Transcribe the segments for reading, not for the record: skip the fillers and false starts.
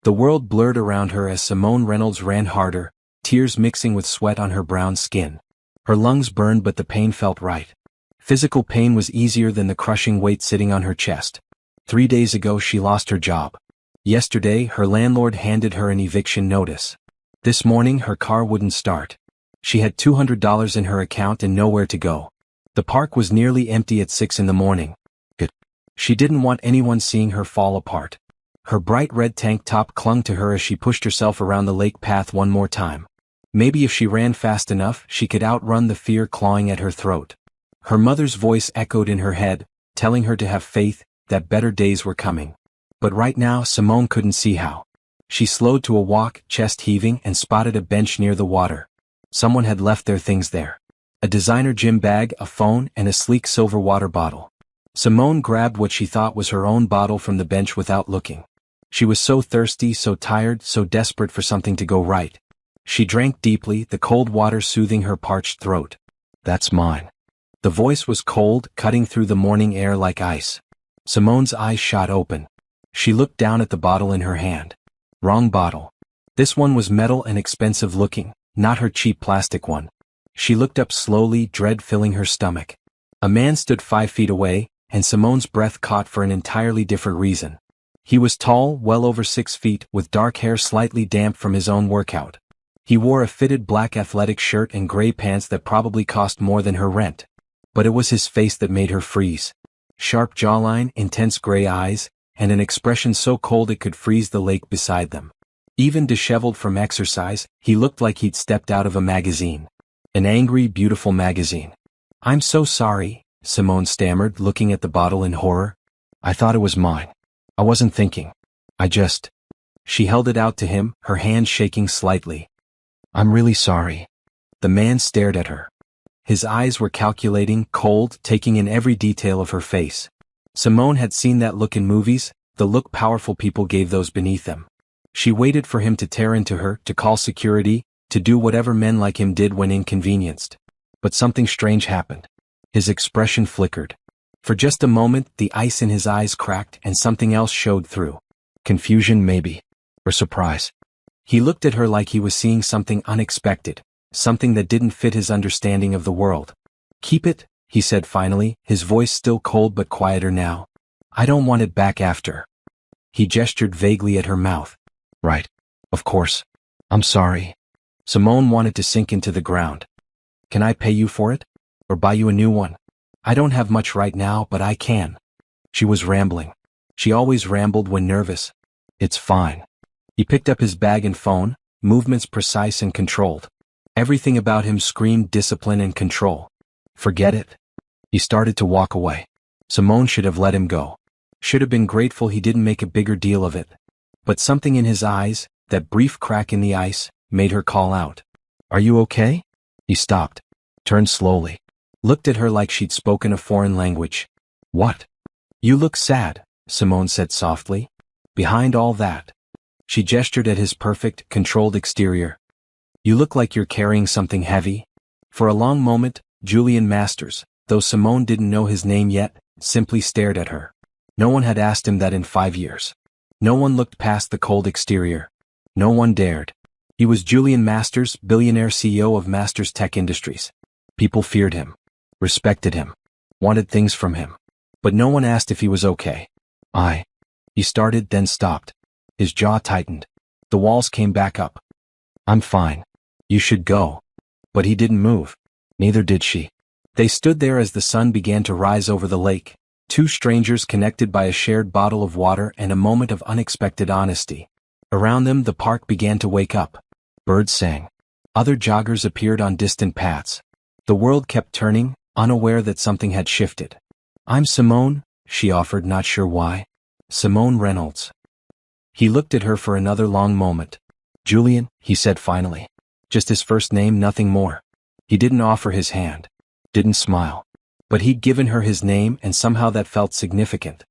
The world blurred around her as Simone Reynolds ran harder, tears mixing with sweat on her brown skin. Her lungs burned, but the pain felt right. Physical pain was easier than the crushing weight sitting on her chest. 3 days ago she lost her job. Yesterday her landlord handed her an eviction notice. This morning her car wouldn't start. She had $200 in her account and nowhere to go. The park was nearly empty at 6 in the morning. She didn't want anyone seeing her fall apart. Her bright red tank top clung to her as she pushed herself around the lake path one more time. Maybe if she ran fast enough, she could outrun the fear clawing at her throat. Her mother's voice echoed in her head, telling her to have faith, that better days were coming. But right now Simone couldn't see how. She slowed to a walk, chest heaving, and spotted a bench near the water. Someone had left their things there. A designer gym bag, a phone, and a sleek silver water bottle. Simone grabbed what she thought was her own bottle from the bench without looking. She was so thirsty, so tired, so desperate for something to go right. She drank deeply, the cold water soothing her parched throat. "That's mine." The voice was cold, cutting through the morning air like ice. Simone's eyes shot open. She looked down at the bottle in her hand. Wrong bottle. This one was metal and expensive looking, not her cheap plastic one. She looked up slowly, dread filling her stomach. A man stood 5 feet away, and Simone's breath caught for an entirely different reason. He was tall, well over 6 feet, with dark hair slightly damp from his own workout. He wore a fitted black athletic shirt and gray pants that probably cost more than her rent. But it was his face that made her freeze. Sharp jawline, intense gray eyes, and an expression so cold it could freeze the lake beside them. Even disheveled from exercise, he looked like he'd stepped out of a magazine. An angry, beautiful magazine. "I'm so sorry," Simone stammered, looking at the bottle in horror. "I thought it was mine. I wasn't thinking. She held it out to him, her hand shaking slightly. "I'm really sorry." The man stared at her. His eyes were calculating, cold, taking in every detail of her face. Simone had seen that look in movies, the look powerful people gave those beneath them. She waited for him to tear into her, to call security, to do whatever men like him did when inconvenienced. But something strange happened. His expression flickered. For just a moment, the ice in his eyes cracked and something else showed through. Confusion maybe. Or surprise. He looked at her like he was seeing something unexpected, something that didn't fit his understanding of the world. "Keep it," he said finally, his voice still cold but quieter now. "I don't want it back after." He gestured vaguely at her mouth. "Right. Of course. I'm sorry." Simone wanted to sink into the ground. "Can I pay you for it? Or buy you a new one? I don't have much right now, but I can." She was rambling. She always rambled when nervous. "It's fine." He picked up his bag and phone, movements precise and controlled. Everything about him screamed discipline and control. "Forget it." He started to walk away. Simone should have let him go. Should have been grateful he didn't make a bigger deal of it. But something in his eyes, that brief crack in the ice, made her call out. "Are you okay?" He stopped, turned slowly, looked at her like she'd spoken a foreign language. "What?" "You look sad," Simone said softly. "Behind all that." She gestured at his perfect, controlled exterior. "You look like you're carrying something heavy." For a long moment, Julian Masters, though Simone didn't know his name yet, simply stared at her. No one had asked him that in 5 years. No one looked past the cold exterior. No one dared. He was Julian Masters, billionaire CEO of Masters Tech Industries. People feared him, respected him, wanted things from him. But no one asked if he was okay. He started, then stopped. His jaw tightened. The walls came back up. "I'm fine. You should go." But he didn't move. Neither did she. They stood there as the sun began to rise over the lake, two strangers connected by a shared bottle of water and a moment of unexpected honesty. Around them the park began to wake up. Birds sang. Other joggers appeared on distant paths. The world kept turning, unaware that something had shifted. "I'm Simone," she offered, not sure why. "Simone Reynolds." He looked at her for another long moment. "Julian," he said finally. Just his first name, nothing more. He didn't offer his hand. Didn't smile. But he'd given her his name and somehow that felt significant.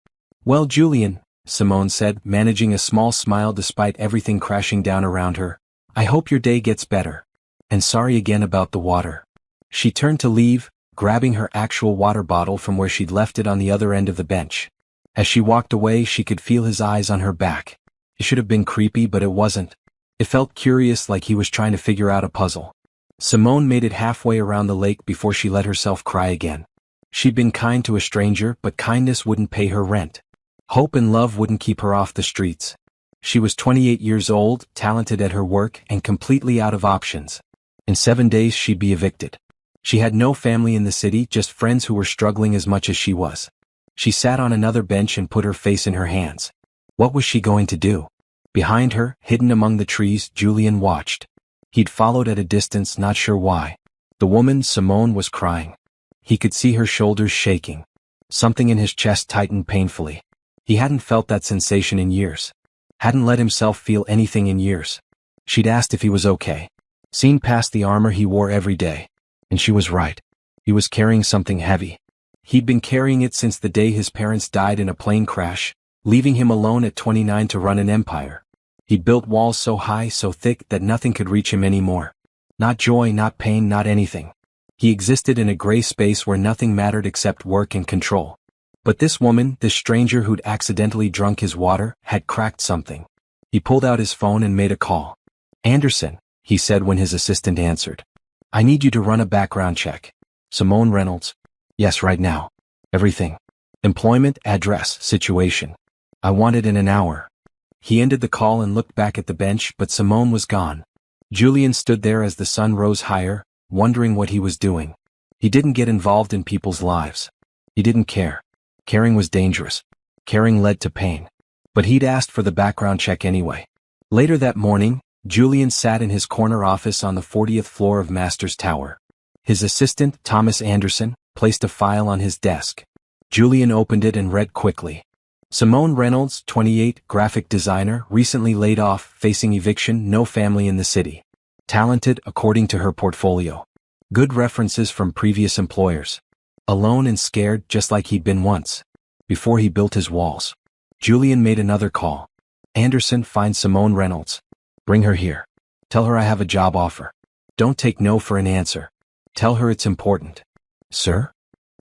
"Well, Julian," Simone said, managing a small smile despite everything crashing down around her. "I hope your day gets better. And sorry again about the water." She turned to leave, grabbing her actual water bottle from where she'd left it on the other end of the bench. As she walked away, she could feel his eyes on her back. It should have been creepy, but it wasn't. It felt curious, like he was trying to figure out a puzzle. Simone made it halfway around the lake before she let herself cry again. She'd been kind to a stranger, but kindness wouldn't pay her rent. Hope and love wouldn't keep her off the streets. She was 28 years old, talented at her work, and completely out of options. In 7 days she'd be evicted. She had no family in the city, just friends who were struggling as much as she was. She sat on another bench and put her face in her hands. What was she going to do? Behind her, hidden among the trees, Julian watched. He'd followed at a distance, not sure why. The woman, Simone, was crying. He could see her shoulders shaking. Something in his chest tightened painfully. He hadn't felt that sensation in years. Hadn't let himself feel anything in years. She'd asked if he was okay. Seen past the armor he wore every day. And she was right. He was carrying something heavy. He'd been carrying it since the day his parents died in a plane crash, leaving him alone at 29 to run an empire. He'd built walls so high, so thick, that nothing could reach him anymore. Not joy, not pain, not anything. He existed in a gray space where nothing mattered except work and control. But this woman, this stranger who'd accidentally drunk his water, had cracked something. He pulled out his phone and made a call. "Anderson," he said when his assistant answered. "I need you to run a background check." "Simone Reynolds?" "Yes, right now. Everything. Employment, address, situation. I want it in an hour." He ended the call and looked back at the bench, but Simone was gone. Julian stood there as the sun rose higher, wondering what he was doing. He didn't get involved in people's lives. He didn't care. Caring was dangerous. Caring led to pain. But he'd asked for the background check anyway. Later that morning, Julian sat in his corner office on the 40th floor of Masters Tower. His assistant, Thomas Anderson, placed a file on his desk. Julian opened it and read quickly. Simone Reynolds, 28, graphic designer, recently laid off, facing eviction, no family in the city. Talented, according to her portfolio. Good references from previous employers. Alone and scared, just like he'd been once. Before he built his walls. Julian made another call. "Anderson, find Simone Reynolds. Bring her here. Tell her I have a job offer. Don't take no for an answer. Tell her it's important." "Sir?"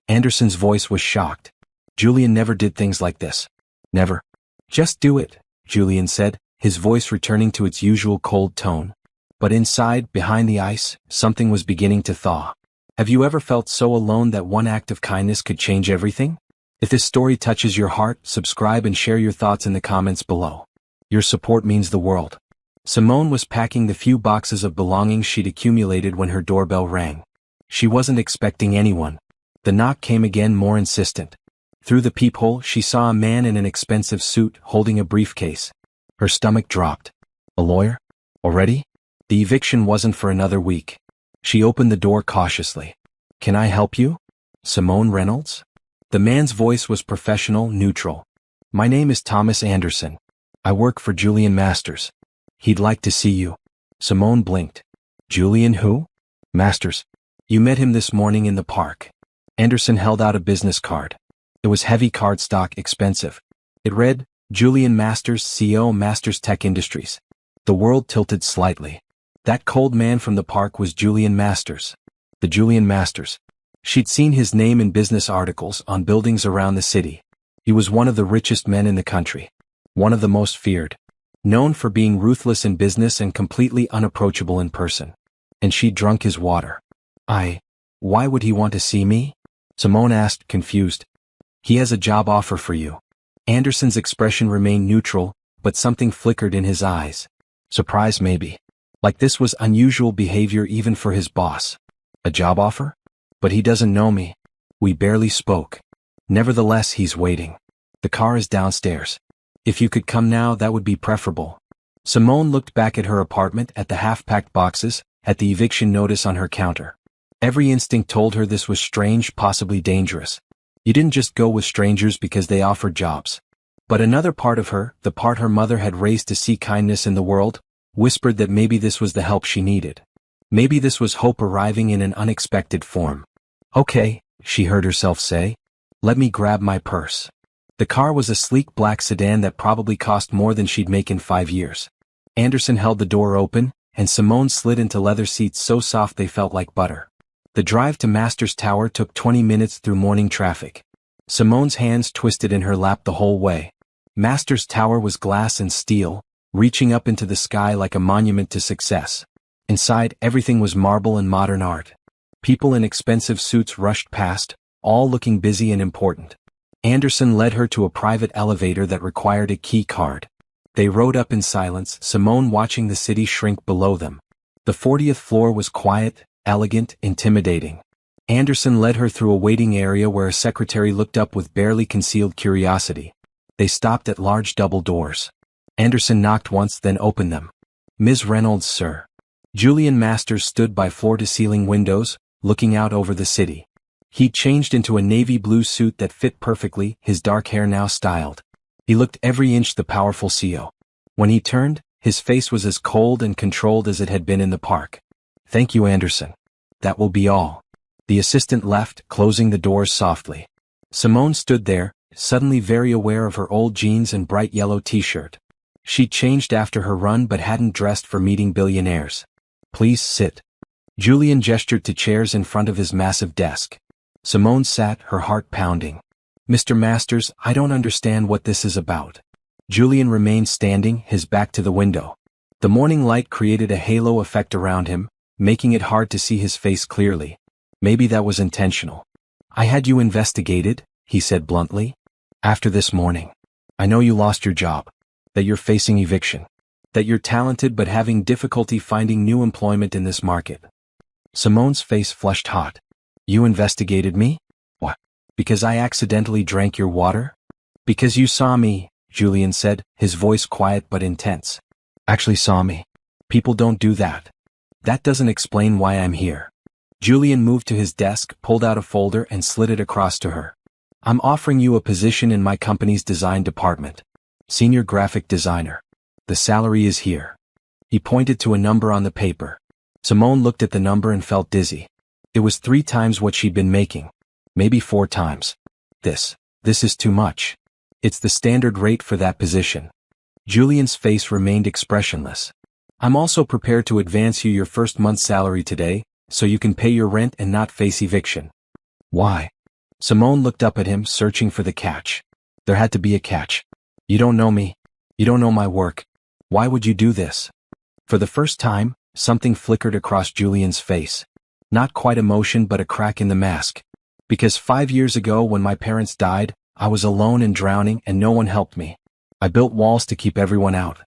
Anderson's voice was shocked. Julian never did things like this. Never. "Just do it," Julian said, his voice returning to its usual cold tone. But inside, behind the ice, something was beginning to thaw. Have you ever felt so alone that one act of kindness could change everything? If this story touches your heart, subscribe and share your thoughts in the comments below. Your support means the world. Simone was packing the few boxes of belongings she'd accumulated when her doorbell rang. She wasn't expecting anyone. The knock came again, more insistent. Through the peephole, she saw a man in an expensive suit holding a briefcase. Her stomach dropped. A lawyer? Already? The eviction wasn't for another week. She opened the door cautiously. "Can I help you? Simone Reynolds?" The man's voice was professional, neutral. "My name is Thomas Anderson. I work for Julian Masters. He'd like to see you." Simone blinked. "Julian who?" "Masters. You met him this morning in the park." Anderson held out a business card. It was heavy cardstock, expensive. It read, "Julian Masters, CEO, Masters Tech Industries." The world tilted slightly. That cold man from the park was Julian Masters. The Julian Masters. She'd seen his name in business articles on buildings around the city. He was one of the richest men in the country. One of the most feared. Known for being ruthless in business and completely unapproachable in person. And she'd drunk his water. Why would he want to see me?" Simone asked, confused. "He has a job offer for you." Anderson's expression remained neutral, but something flickered in his eyes. Surprise maybe. Like this was unusual behavior even for his boss. "A job offer? But he doesn't know me. We barely spoke. Nevertheless, he's waiting. The car is downstairs. If you could come now, that would be preferable." Simone looked back at her apartment, at the half-packed boxes, at the eviction notice on her counter. Every instinct told her this was strange, possibly dangerous. You didn't just go with strangers because they offered jobs. But another part of her, the part her mother had raised to see kindness in the world, whispered that maybe this was the help she needed. Maybe this was hope arriving in an unexpected form. "Okay," she heard herself say. "Let me grab my purse." The car was a sleek black sedan that probably cost more than she'd make in 5 years. Anderson held the door open, and Simone slid into leather seats so soft they felt like butter. The drive to Masters Tower took 20 minutes through morning traffic. Simone's hands twisted in her lap the whole way. Masters Tower was glass and steel, reaching up into the sky like a monument to success. Inside, everything was marble and modern art. People in expensive suits rushed past, all looking busy and important. Anderson led her to a private elevator that required a key card. They rode up in silence, Simone watching the city shrink below them. The 40th floor was quiet, elegant, intimidating. Anderson led her through a waiting area where a secretary looked up with barely concealed curiosity. They stopped at large double doors. Anderson knocked once, then opened them. "Ms. Reynolds, sir." Julian Masters stood by floor-to-ceiling windows, looking out over the city. He'd changed into a navy blue suit that fit perfectly, his dark hair now styled. He looked every inch the powerful CEO. When he turned, his face was as cold and controlled as it had been in the park. "Thank you, Anderson. That will be all." The assistant left, closing the doors softly. Simone stood there, suddenly very aware of her old jeans and bright yellow t-shirt. She'd changed after her run but hadn't dressed for meeting billionaires. "Please sit." Julian gestured to chairs in front of his massive desk. Simone sat, her heart pounding. "Mr. Masters, I don't understand what this is about." Julian remained standing, his back to the window. The morning light created a halo effect around him, making it hard to see his face clearly. Maybe that was intentional. "I had you investigated," he said bluntly. "After this morning. I know you lost your job. That you're facing eviction. That you're talented but having difficulty finding new employment in this market." Simone's face flushed hot. "You investigated me? What? Because I accidentally drank your water?" "Because you saw me," Julian said, his voice quiet but intense. "Actually saw me. People don't do that. That doesn't explain why I'm here." Julian moved to his desk, pulled out a folder and slid it across to her. "I'm offering you a position in my company's design department. Senior graphic designer. The salary is here." He pointed to a number on the paper. Simone looked at the number and felt dizzy. It was 3 times what she'd been making. Maybe 4 times. This is too much. It's the standard rate for that position. Julian's face remained expressionless. "I'm also prepared to advance you your first month's salary today, so you can pay your rent and not face eviction." "Why?" Simone looked up at him, searching for the catch. There had to be a catch. "You don't know me. You don't know my work. Why would you do this?" For the first time, something flickered across Julian's face. Not quite emotion but a crack in the mask. "Because 5 years ago when my parents died, I was alone and drowning and no one helped me. I built walls to keep everyone out.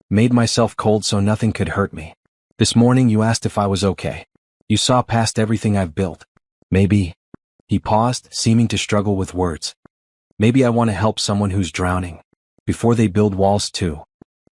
Made myself cold so nothing could hurt me. This morning you asked if I was okay. You saw past everything I've built. Maybe." He paused, seeming to struggle with words. "Maybe I want to help someone who's drowning. Before they build walls too."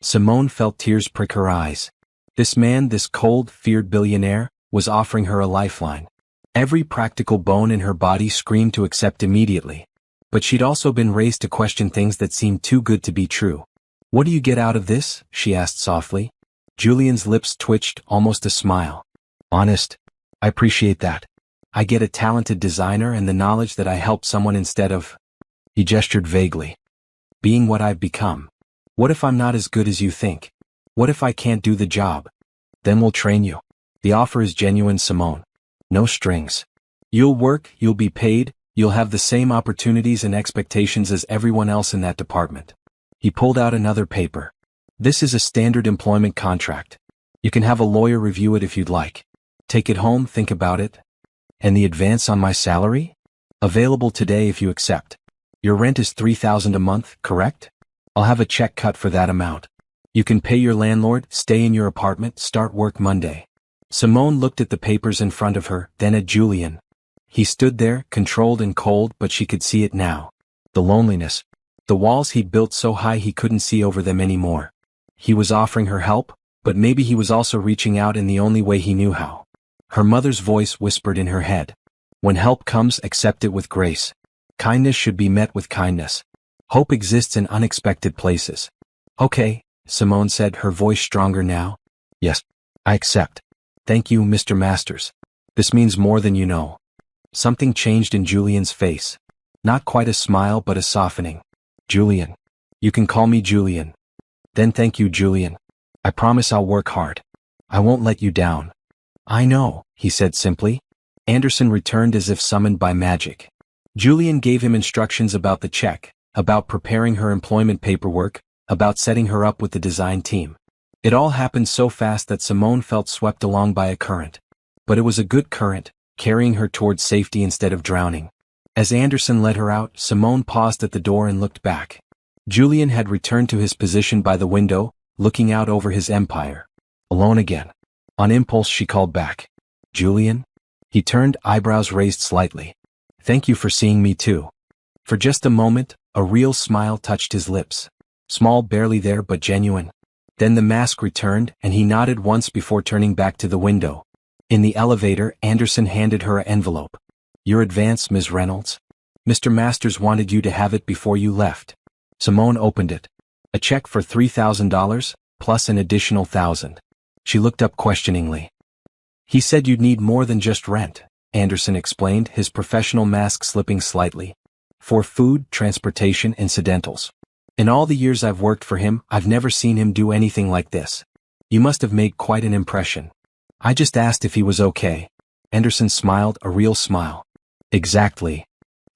Simone felt tears prick her eyes. This man, this cold, feared billionaire, was offering her a lifeline. Every practical bone in her body screamed to accept immediately. But she'd also been raised to question things that seemed too good to be true. "What do you get out of this?" she asked softly. Julian's lips twitched, almost a smile. "Honest. I appreciate that. I get a talented designer and the knowledge that I helped someone instead of..." He gestured vaguely. "Being what I've become. What if I'm not as good as you think? What if I can't do the job? Then we'll train you. The offer is genuine, Simone. No strings. You'll work, you'll be paid, you'll have the same opportunities and expectations as everyone else in that department." He pulled out another paper. "This is a standard employment contract. You can have a lawyer review it if you'd like. Take it home, think about it. And the advance on my salary? Available today if you accept. Your rent is $3,000 a month, correct? I'll have a check cut for that amount. You can pay your landlord, stay in your apartment, start work Monday." Simone looked at the papers in front of her, then at Julian. He stood there, controlled and cold, but she could see it now. The loneliness. The walls he'd built so high he couldn't see over them anymore. He was offering her help, but maybe he was also reaching out in the only way he knew how. Her mother's voice whispered in her head. "When help comes, accept it with grace. Kindness should be met with kindness. Hope exists in unexpected places." "Okay," Simone said, her voice stronger now. "Yes, I accept. Thank you, Mr. Masters. This means more than you know." Something changed in Julian's face. Not quite a smile but a softening. "Julian. You can call me Julian." "Then thank you, Julian. I promise I'll work hard. I won't let you down." "I know," he said simply. Anderson returned as if summoned by magic. Julian gave him instructions about the check, about preparing her employment paperwork, about setting her up with the design team. It all happened so fast that Simone felt swept along by a current. But it was a good current, carrying her towards safety instead of drowning. As Anderson let her out, Simone paused at the door and looked back. Julian had returned to his position by the window, looking out over his empire. Alone again. On impulse she called back. Julian? He turned, eyebrows raised slightly. Thank you for seeing me too. For just a moment, a real smile touched his lips. Small, barely there, but genuine. Then the mask returned, and he nodded once before turning back to the window. In the elevator, Anderson handed her an envelope. Your advance, Ms. Reynolds. Mr. Masters wanted you to have it before you left. Simone opened it. A check for $3,000, plus an additional $1,000. She looked up questioningly. He said you'd need more than just rent, Anderson explained, his professional mask slipping slightly. For food, transportation, incidentals. In all the years I've worked for him, I've never seen him do anything like this. You must have made quite an impression. I just asked if he was okay. Anderson smiled, a real smile. Exactly.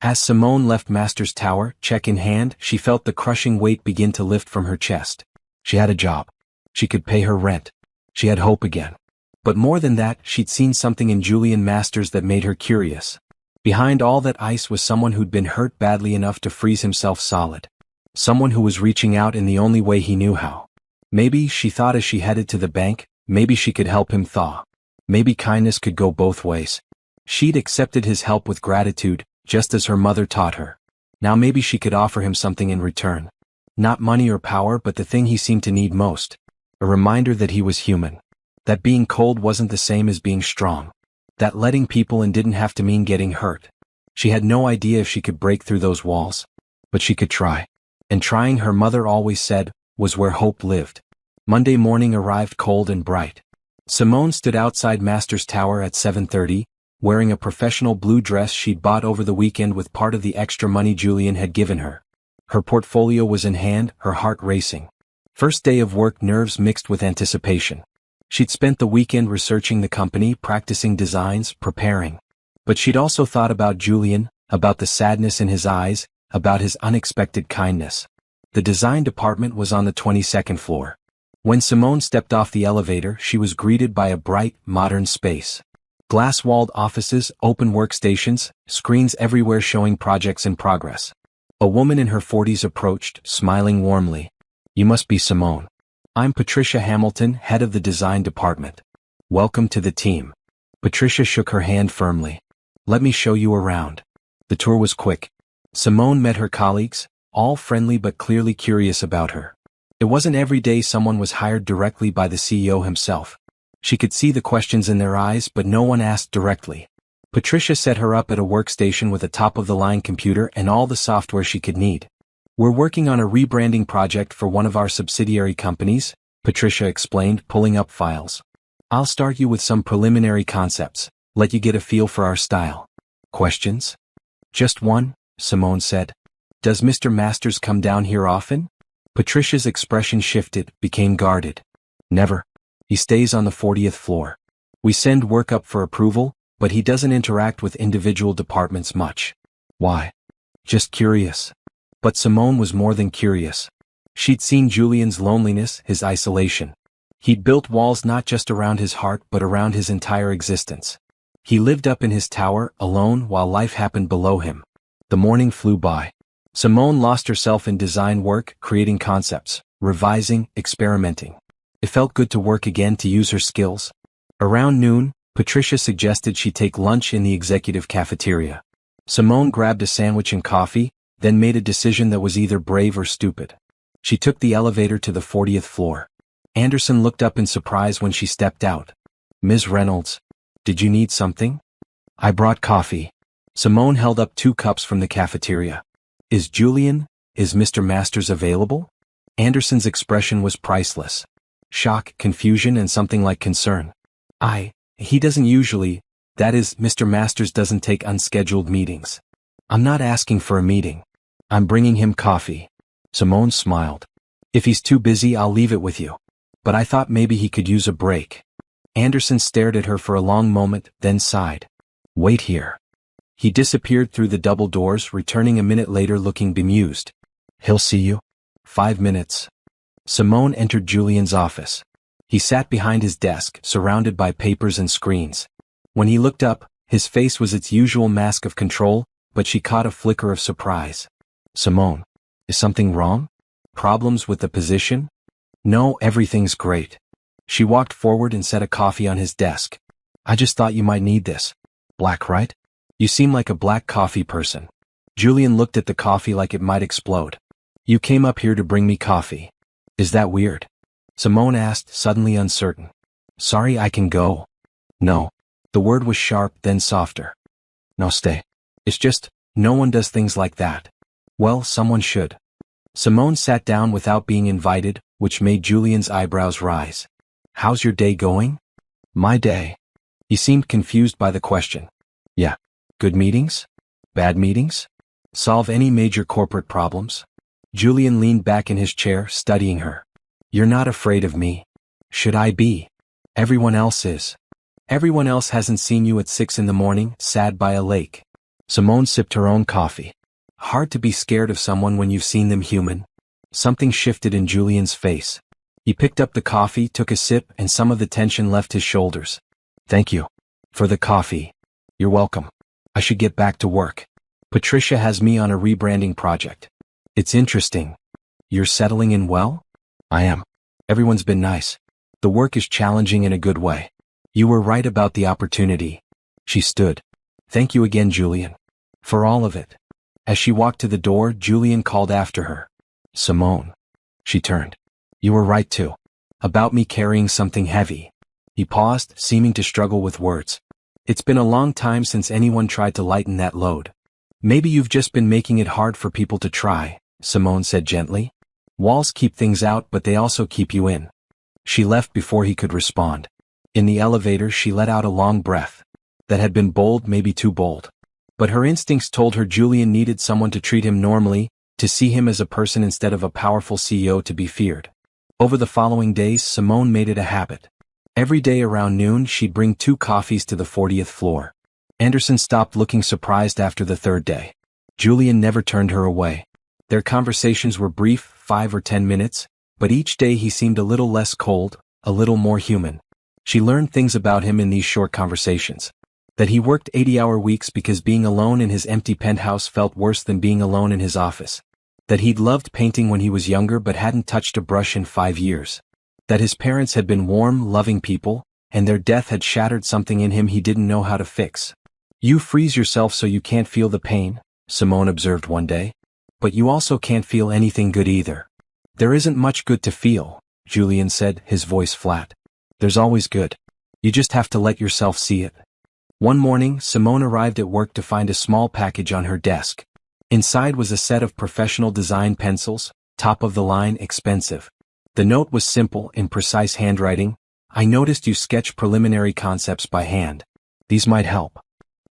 As Simone left Masters Tower, check in hand, she felt the crushing weight begin to lift from her chest. She had a job. She could pay her rent. She had hope again. But more than that, she'd seen something in Julian Masters that made her curious. Behind all that ice was someone who'd been hurt badly enough to freeze himself solid. Someone who was reaching out in the only way he knew how. Maybe, she thought as she headed to the bank, maybe she could help him thaw. Maybe kindness could go both ways. She'd accepted his help with gratitude, just as her mother taught her. Now maybe she could offer him something in return. Not money or power, but the thing he seemed to need most. A reminder that he was human. That being cold wasn't the same as being strong. That letting people in didn't have to mean getting hurt. She had no idea if she could break through those walls. But she could try. And trying, her mother always said, was where hope lived. Monday morning arrived cold and bright. Simone stood outside Masters Tower at 7:30, wearing a professional blue dress she'd bought over the weekend with part of the extra money Julian had given her. Her portfolio was in hand, her heart racing. First day of work, nerves mixed with anticipation. She'd spent the weekend researching the company, practicing designs, preparing. But she'd also thought about Julian, about the sadness in his eyes, about his unexpected kindness. The design department was on the 22nd floor. When Simone stepped off the elevator, she was greeted by a bright, modern space. Glass-walled offices, open workstations, screens everywhere showing projects in progress. A woman in her 40s approached, smiling warmly. You must be Simone. I'm Patricia Hamilton, head of the design department. Welcome to the team. Patricia shook her hand firmly. Let me show you around. The tour was quick. Simone met her colleagues, all friendly but clearly curious about her. It wasn't every day someone was hired directly by the CEO himself. She could see the questions in their eyes, but no one asked directly. Patricia set her up at a workstation with a top-of-the-line computer and all the software she could need. We're working on a rebranding project for one of our subsidiary companies, Patricia explained, pulling up files. I'll start you with some preliminary concepts, let you get a feel for our style. Questions? Just one, Simone said. Does Mr. Masters come down here often? Patricia's expression shifted, became guarded. Never. He stays on the 40th floor. We send work up for approval, but he doesn't interact with individual departments much. Why? Just curious. But Simone was more than curious. She'd seen Julian's loneliness, his isolation. He'd built walls not just around his heart but around his entire existence. He lived up in his tower, alone, while life happened below him. The morning flew by. Simone lost herself in design work, creating concepts, revising, experimenting. It felt good to work again, to use her skills. Around noon, Patricia suggested she take lunch in the executive cafeteria. Simone grabbed a sandwich and coffee, then made a decision that was either brave or stupid. She took the elevator to the 40th floor. Anderson looked up in surprise when she stepped out. Ms. Reynolds, did you need something? I brought coffee. Simone held up 2 cups from the cafeteria. Is Mr. Masters available? Anderson's expression was priceless. Shock, confusion, and something like concern. He doesn't usually, that is, Mr. Masters doesn't take unscheduled meetings. I'm not asking for a meeting. I'm bringing him coffee. Simone smiled. If he's too busy, I'll leave it with you. But I thought maybe he could use a break. Anderson stared at her for a long moment, then sighed. Wait here. He disappeared through the double doors, returning a minute later looking bemused. He'll see you? 5 minutes. Simone entered Julian's office. He sat behind his desk, surrounded by papers and screens. When he looked up, his face was its usual mask of control, but she caught a flicker of surprise. Simone, is something wrong? Problems with the position? No, everything's great. She walked forward and set a coffee on his desk. I just thought you might need this. Black, right? You seem like a black coffee person. Julian looked at the coffee like it might explode. You came up here to bring me coffee. Is that weird? Simone asked, suddenly uncertain. Sorry, I can go. No. The word was sharp, then softer. No, stay. It's just, no one does things like that. Well, someone should. Simone sat down without being invited, which made Julian's eyebrows rise. How's your day going? My day. He seemed confused by the question. Yeah. Good meetings? Bad meetings? Solve any major corporate problems? Julian leaned back in his chair, studying her. You're not afraid of me. Should I be? Everyone else is. Everyone else hasn't seen you at 6 in the morning, sad by a lake. Simone sipped her own coffee. Hard to be scared of someone when you've seen them human. Something shifted in Julian's face. He picked up the coffee, took a sip, and some of the tension left his shoulders. Thank you. For the coffee. You're welcome. I should get back to work. Patricia has me on a rebranding project. It's interesting. You're settling in well? I am. Everyone's been nice. The work is challenging in a good way. You were right about the opportunity. She stood. Thank you again, Julian. For all of it. As she walked to the door, Julian called after her. Simone. She turned. You were right too. About me carrying something heavy. He paused, seeming to struggle with words. It's been a long time since anyone tried to lighten that load. Maybe you've just been making it hard for people to try, Simone said gently. Walls keep things out, but they also keep you in. She left before he could respond. In the elevator, she let out a long breath. That had been bold, maybe too bold. But her instincts told her Julian needed someone to treat him normally, to see him as a person instead of a powerful CEO to be feared. Over the following days, Simone made it a habit. Every day around noon, she'd bring 2 coffees to the 40th floor. Anderson stopped looking surprised after the 3rd day. Julian never turned her away. Their conversations were brief, 5 or 10 minutes, but each day he seemed a little less cold, a little more human. She learned things about him in these short conversations. That he worked 80-hour weeks because being alone in his empty penthouse felt worse than being alone in his office. That he'd loved painting when he was younger but hadn't touched a brush in 5 years. That his parents had been warm, loving people, and their death had shattered something in him he didn't know how to fix. You freeze yourself so you can't feel the pain, Simone observed one day. But you also can't feel anything good either. There isn't much good to feel, Julian said, his voice flat. There's always good. You just have to let yourself see it. One morning, Simone arrived at work to find a small package on her desk. Inside was a set of professional design pencils, top of the line, expensive. The note was simple, in precise handwriting. I noticed you sketch preliminary concepts by hand. These might help.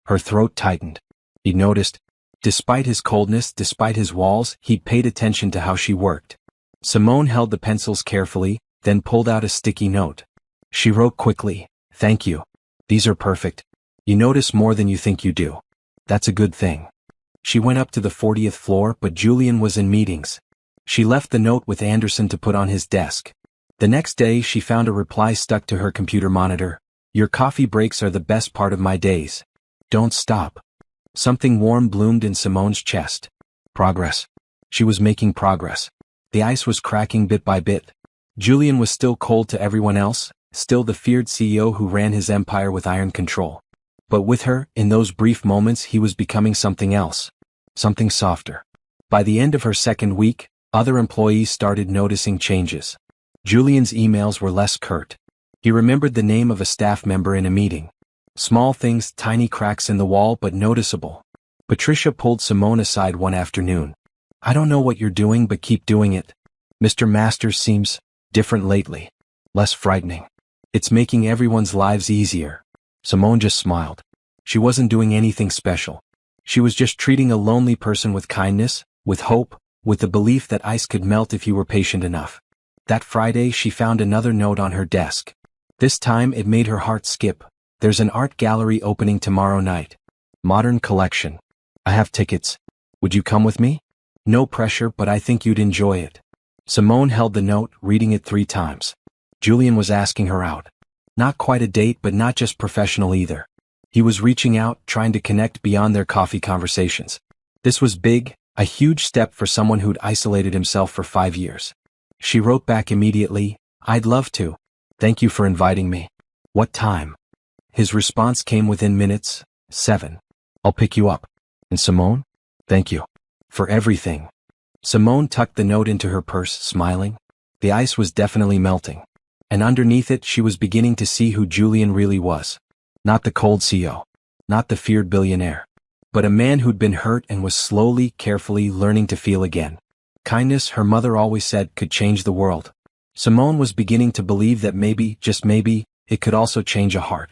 Her throat tightened. He noticed, despite his coldness, despite his walls, he'd paid attention to how she worked. Simone held the pencils carefully, then pulled out a sticky note. She wrote quickly, Thank you. These are perfect. You notice more than you think you do. That's a good thing. She went up to the 40th floor, but Julian was in meetings. She left the note with Anderson to put on his desk. The next day, she found a reply stuck to her computer monitor. Your coffee breaks are the best part of my days. Don't stop. Something warm bloomed in Simone's chest. Progress. She was making progress. The ice was cracking bit by bit. Julian was still cold to everyone else, still the feared CEO who ran his empire with iron control. But with her, in those brief moments, he was becoming something else. Something softer. By the end of her 2nd week, other employees started noticing changes. Julian's emails were less curt. He remembered the name of a staff member in a meeting. Small things, tiny cracks in the wall, but noticeable. Patricia pulled Simone aside one afternoon. I don't know what you're doing, but keep doing it. Mr. Masters seems different lately. Less frightening. It's making everyone's lives easier. Simone just smiled. She wasn't doing anything special. She was just treating a lonely person with kindness, with hope, with the belief that ice could melt if you were patient enough. That Friday, she found another note on her desk. This time, it made her heart skip. There's an art gallery opening tomorrow night. Modern collection. I have tickets. Would you come with me? No pressure, but I think you'd enjoy it. Simone held the note, reading it 3 times. Julian was asking her out. Not quite a date, but not just professional either. He was reaching out, trying to connect beyond their coffee conversations. This was big, a huge step for someone who'd isolated himself for 5 years. She wrote back immediately, "I'd love to. Thank you for inviting me. What time?" His response came within minutes, 7. "I'll pick you up." "And Simone? Thank you. For everything." Simone tucked the note into her purse, smiling. The ice was definitely melting. And underneath it she was beginning to see who Julian really was. Not the cold CEO. Not the feared billionaire. But a man who'd been hurt and was slowly, carefully learning to feel again. Kindness, her mother always said, could change the world. Simone was beginning to believe that maybe, just maybe, it could also change a heart.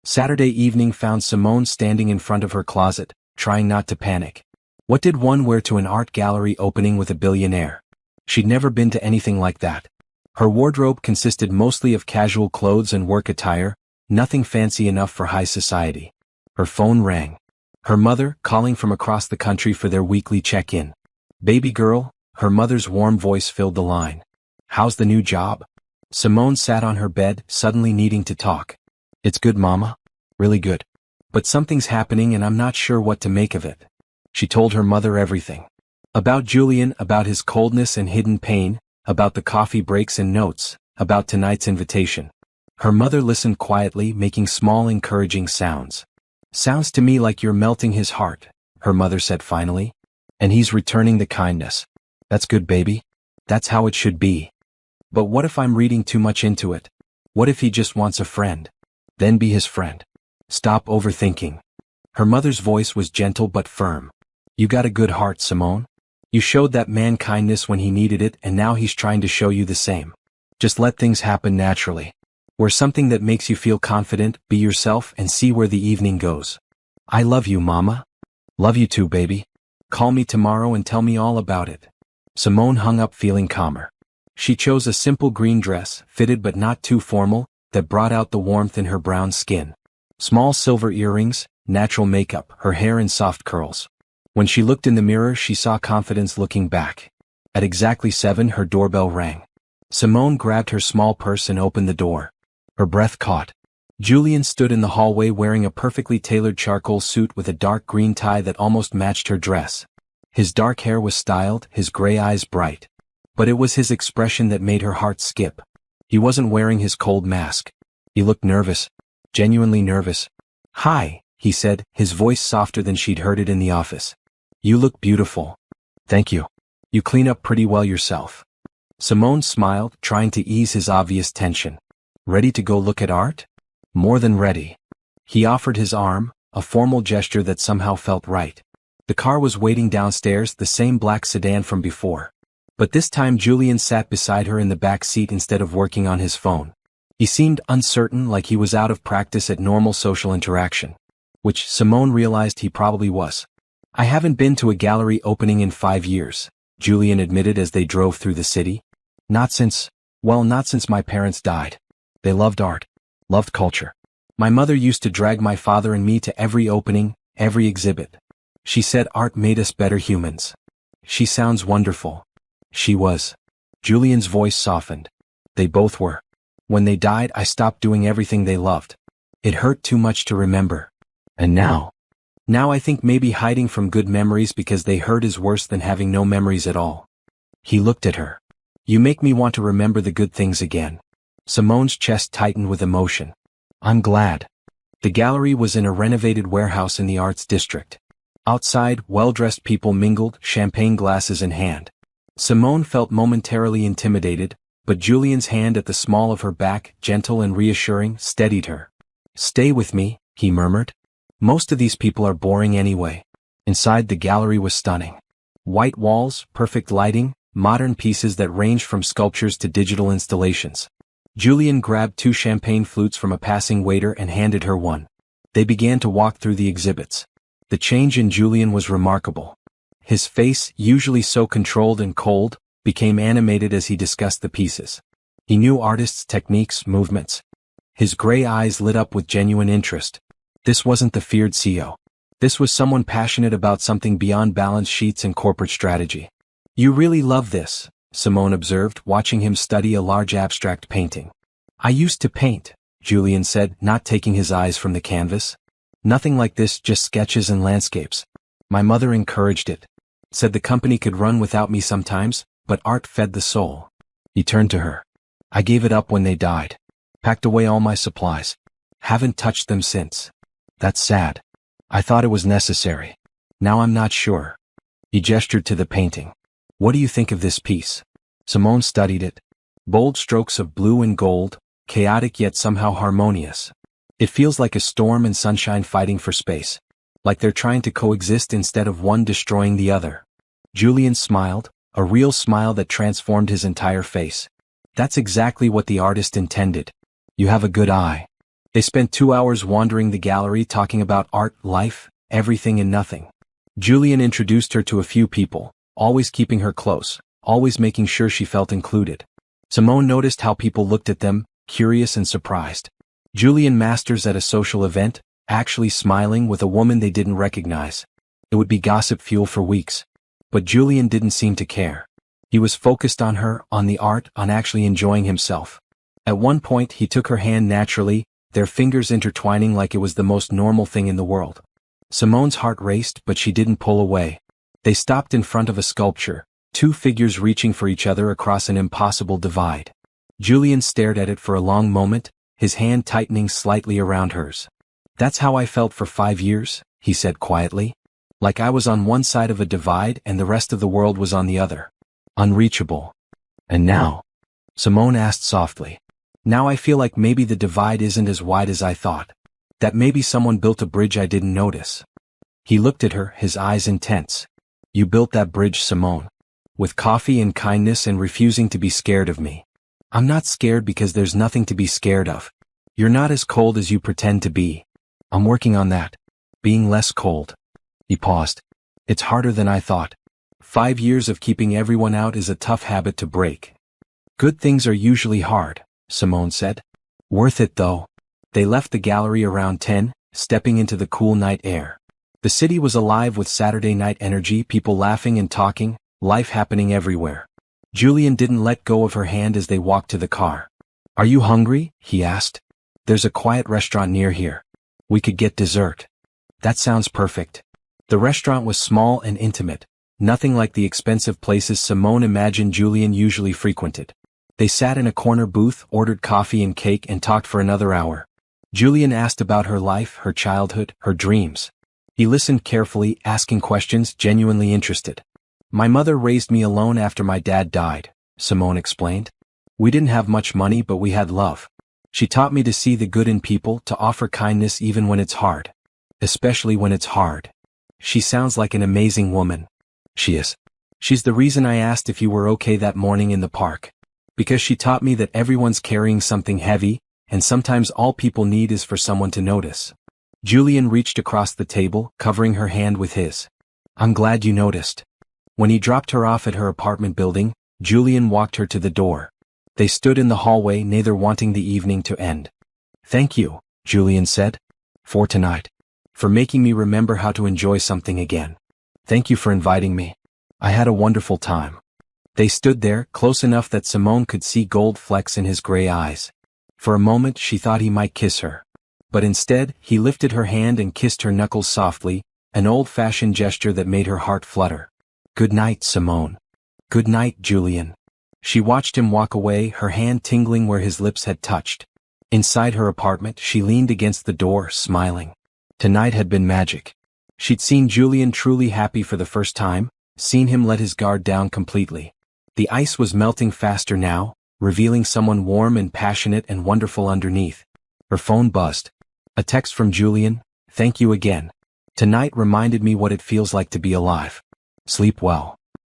Saturday evening found Simone standing in front of her closet, trying not to panic. What did one wear to an art gallery opening with a billionaire? She'd never been to anything like that. Her wardrobe consisted mostly of casual clothes and work attire, nothing fancy enough for high society. Her phone rang. Her mother, calling from across the country for their weekly check-in. "Baby girl," her mother's warm voice filled the line. "How's the new job?" Simone sat on her bed, suddenly needing to talk. "It's good, Mama. Really good. But something's happening and I'm not sure what to make of it." She told her mother everything. About Julian, about his coldness and hidden pain, about the coffee breaks and notes, about tonight's invitation. Her mother listened quietly, making small encouraging sounds. "Sounds to me like you're melting his heart," her mother said finally. "And he's returning the kindness. That's good, baby. That's how it should be. But what if I'm reading too much into it? What if he just wants a friend? Then be his friend. Stop overthinking." Her mother's voice was gentle but firm. "You got a good heart, Simone. You showed that man kindness when he needed it, and now he's trying to show you the same. Just let things happen naturally. Wear something that makes you feel confident, be yourself, and see where the evening goes. I love you, Mama." "Love you too, baby. Call me tomorrow and tell me all about it." Simone hung up feeling calmer. She chose a simple green dress, fitted but not too formal, that brought out the warmth in her brown skin. Small silver earrings, natural makeup, her hair in soft curls. When she looked in the mirror she saw confidence looking back. At exactly 7 her doorbell rang. Simone grabbed her small purse and opened the door. Her breath caught. Julian stood in the hallway wearing a perfectly tailored charcoal suit with a dark green tie that almost matched her dress. His dark hair was styled, his gray eyes bright. But it was his expression that made her heart skip. He wasn't wearing his cold mask. He looked nervous. Genuinely nervous. "Hi," he said, his voice softer than she'd heard it in the office. "You look beautiful." "Thank you. You clean up pretty well yourself." Simone smiled, trying to ease his obvious tension. "Ready to go look at art?" "More than ready." He offered his arm, a formal gesture that somehow felt right. The car was waiting downstairs, the same black sedan from before. But this time Julian sat beside her in the back seat instead of working on his phone. He seemed uncertain, like he was out of practice at normal social interaction. Which Simone realized he probably was. "I haven't been to a gallery opening in 5 years, Julian admitted as they drove through the city. Not since my parents died. They loved art, loved culture. My mother used to drag my father and me to every opening, every exhibit. She said art made us better humans." "She sounds wonderful." She was. Julian's voice softened. "They both were. When they died I stopped doing everything they loved. It hurt too much to remember. And now I think maybe hiding from good memories because they hurt is worse than having no memories at all." He looked at her. "You make me want to remember the good things again." Simone's chest tightened with emotion. "I'm glad." The gallery was in a renovated warehouse in the arts district. Outside, well-dressed people mingled, champagne glasses in hand. Simone felt momentarily intimidated, but Julian's hand at the small of her back, gentle and reassuring, steadied her. "Stay with me," he murmured. "Most of these people are boring anyway." Inside, the gallery was stunning. White walls, perfect lighting, modern pieces that ranged from sculptures to digital installations. Julian grabbed 2 champagne flutes from a passing waiter and handed her one. They began to walk through the exhibits. The change in Julian was remarkable. His face, usually so controlled and cold, became animated as he discussed the pieces. He knew artists' techniques, movements. His gray eyes lit up with genuine interest. This wasn't the feared CEO. This was someone passionate about something beyond balance sheets and corporate strategy. "You really love this," Simone observed, watching him study a large abstract painting. I used to paint, Julian said, not taking his eyes from the canvas. Nothing like this, just sketches and landscapes. My mother encouraged it. Said the company could run without me sometimes, but art fed the soul. He turned to her. I gave it up when they died. Packed away all my supplies. Haven't touched them since. That's sad. I thought it was necessary. Now I'm not sure. He gestured to the painting. What do you think of this piece? Simone studied it. Bold strokes of blue and gold, chaotic yet somehow harmonious. It feels like a storm and sunshine fighting for space. Like they're trying to coexist instead of one destroying the other. Julian smiled, a real smile that transformed his entire face. That's exactly what the artist intended. You have a good eye. They spent 2 hours wandering the gallery talking about art, life, everything and nothing. Julian introduced her to a few people, always keeping her close, always making sure she felt included. Simone noticed how people looked at them, curious and surprised. Julian masters at a social event, actually smiling with a woman they didn't recognize. It would be gossip fuel for weeks. But Julian didn't seem to care. He was focused on her, on the art, on actually enjoying himself. At one point he took her hand naturally, their fingers intertwining like it was the most normal thing in the world. Simone's heart raced, but she didn't pull away. They stopped in front of a sculpture, two figures reaching for each other across an impossible divide. Julian stared at it for a long moment, his hand tightening slightly around hers. That's how I felt for 5 years, he said quietly. Like I was on one side of a divide and the rest of the world was on the other. Unreachable. And now? Simone asked softly. Now I feel like maybe the divide isn't as wide as I thought. That maybe someone built a bridge I didn't notice. He looked at her, his eyes intense. You built that bridge, Simone. With coffee and kindness and refusing to be scared of me. I'm not scared because there's nothing to be scared of. You're not as cold as you pretend to be. I'm working on that. Being less cold. He paused. It's harder than I thought. 5 years of keeping everyone out is a tough habit to break. Good things are usually hard, Simone said. Worth it though. They left the gallery around 10, stepping into the cool night air. The city was alive with Saturday night energy, people laughing and talking, life happening everywhere. Julian didn't let go of her hand as they walked to the car. Are you hungry? He asked. There's a quiet restaurant near here. We could get dessert. That sounds perfect. The restaurant was small and intimate, nothing like the expensive places Simone imagined Julian usually frequented. They sat in a corner booth, ordered coffee and cake and talked for another hour. Julian asked about her life, her childhood, her dreams. He listened carefully, asking questions, genuinely interested. My mother raised me alone after my dad died, Simone explained. We didn't have much money but we had love. She taught me to see the good in people, to offer kindness even when it's hard. Especially when it's hard. She sounds like an amazing woman. She is. She's the reason I asked if you were okay that morning in the park. Because she taught me that everyone's carrying something heavy, and sometimes all people need is for someone to notice. Julian reached across the table, covering her hand with his. I'm glad you noticed. When he dropped her off at her apartment building, Julian walked her to the door. They stood in the hallway, neither wanting the evening to end. Thank you, Julian said. For tonight. For making me remember how to enjoy something again. Thank you for inviting me. I had a wonderful time. They stood there, close enough that Simone could see gold flecks in his gray eyes. For a moment she thought he might kiss her. But instead, he lifted her hand and kissed her knuckles softly, an old-fashioned gesture that made her heart flutter. Good night, Simone. Good night, Julian. She watched him walk away, her hand tingling where his lips had touched. Inside her apartment, she leaned against the door, smiling. Tonight had been magic. She'd seen Julian truly happy for the first time, seen him let his guard down completely. The ice was melting faster now, revealing someone warm and passionate and wonderful underneath. Her phone buzzed. A text from Julian, thank you again. Tonight reminded me what it feels like to be alive. Sleep well.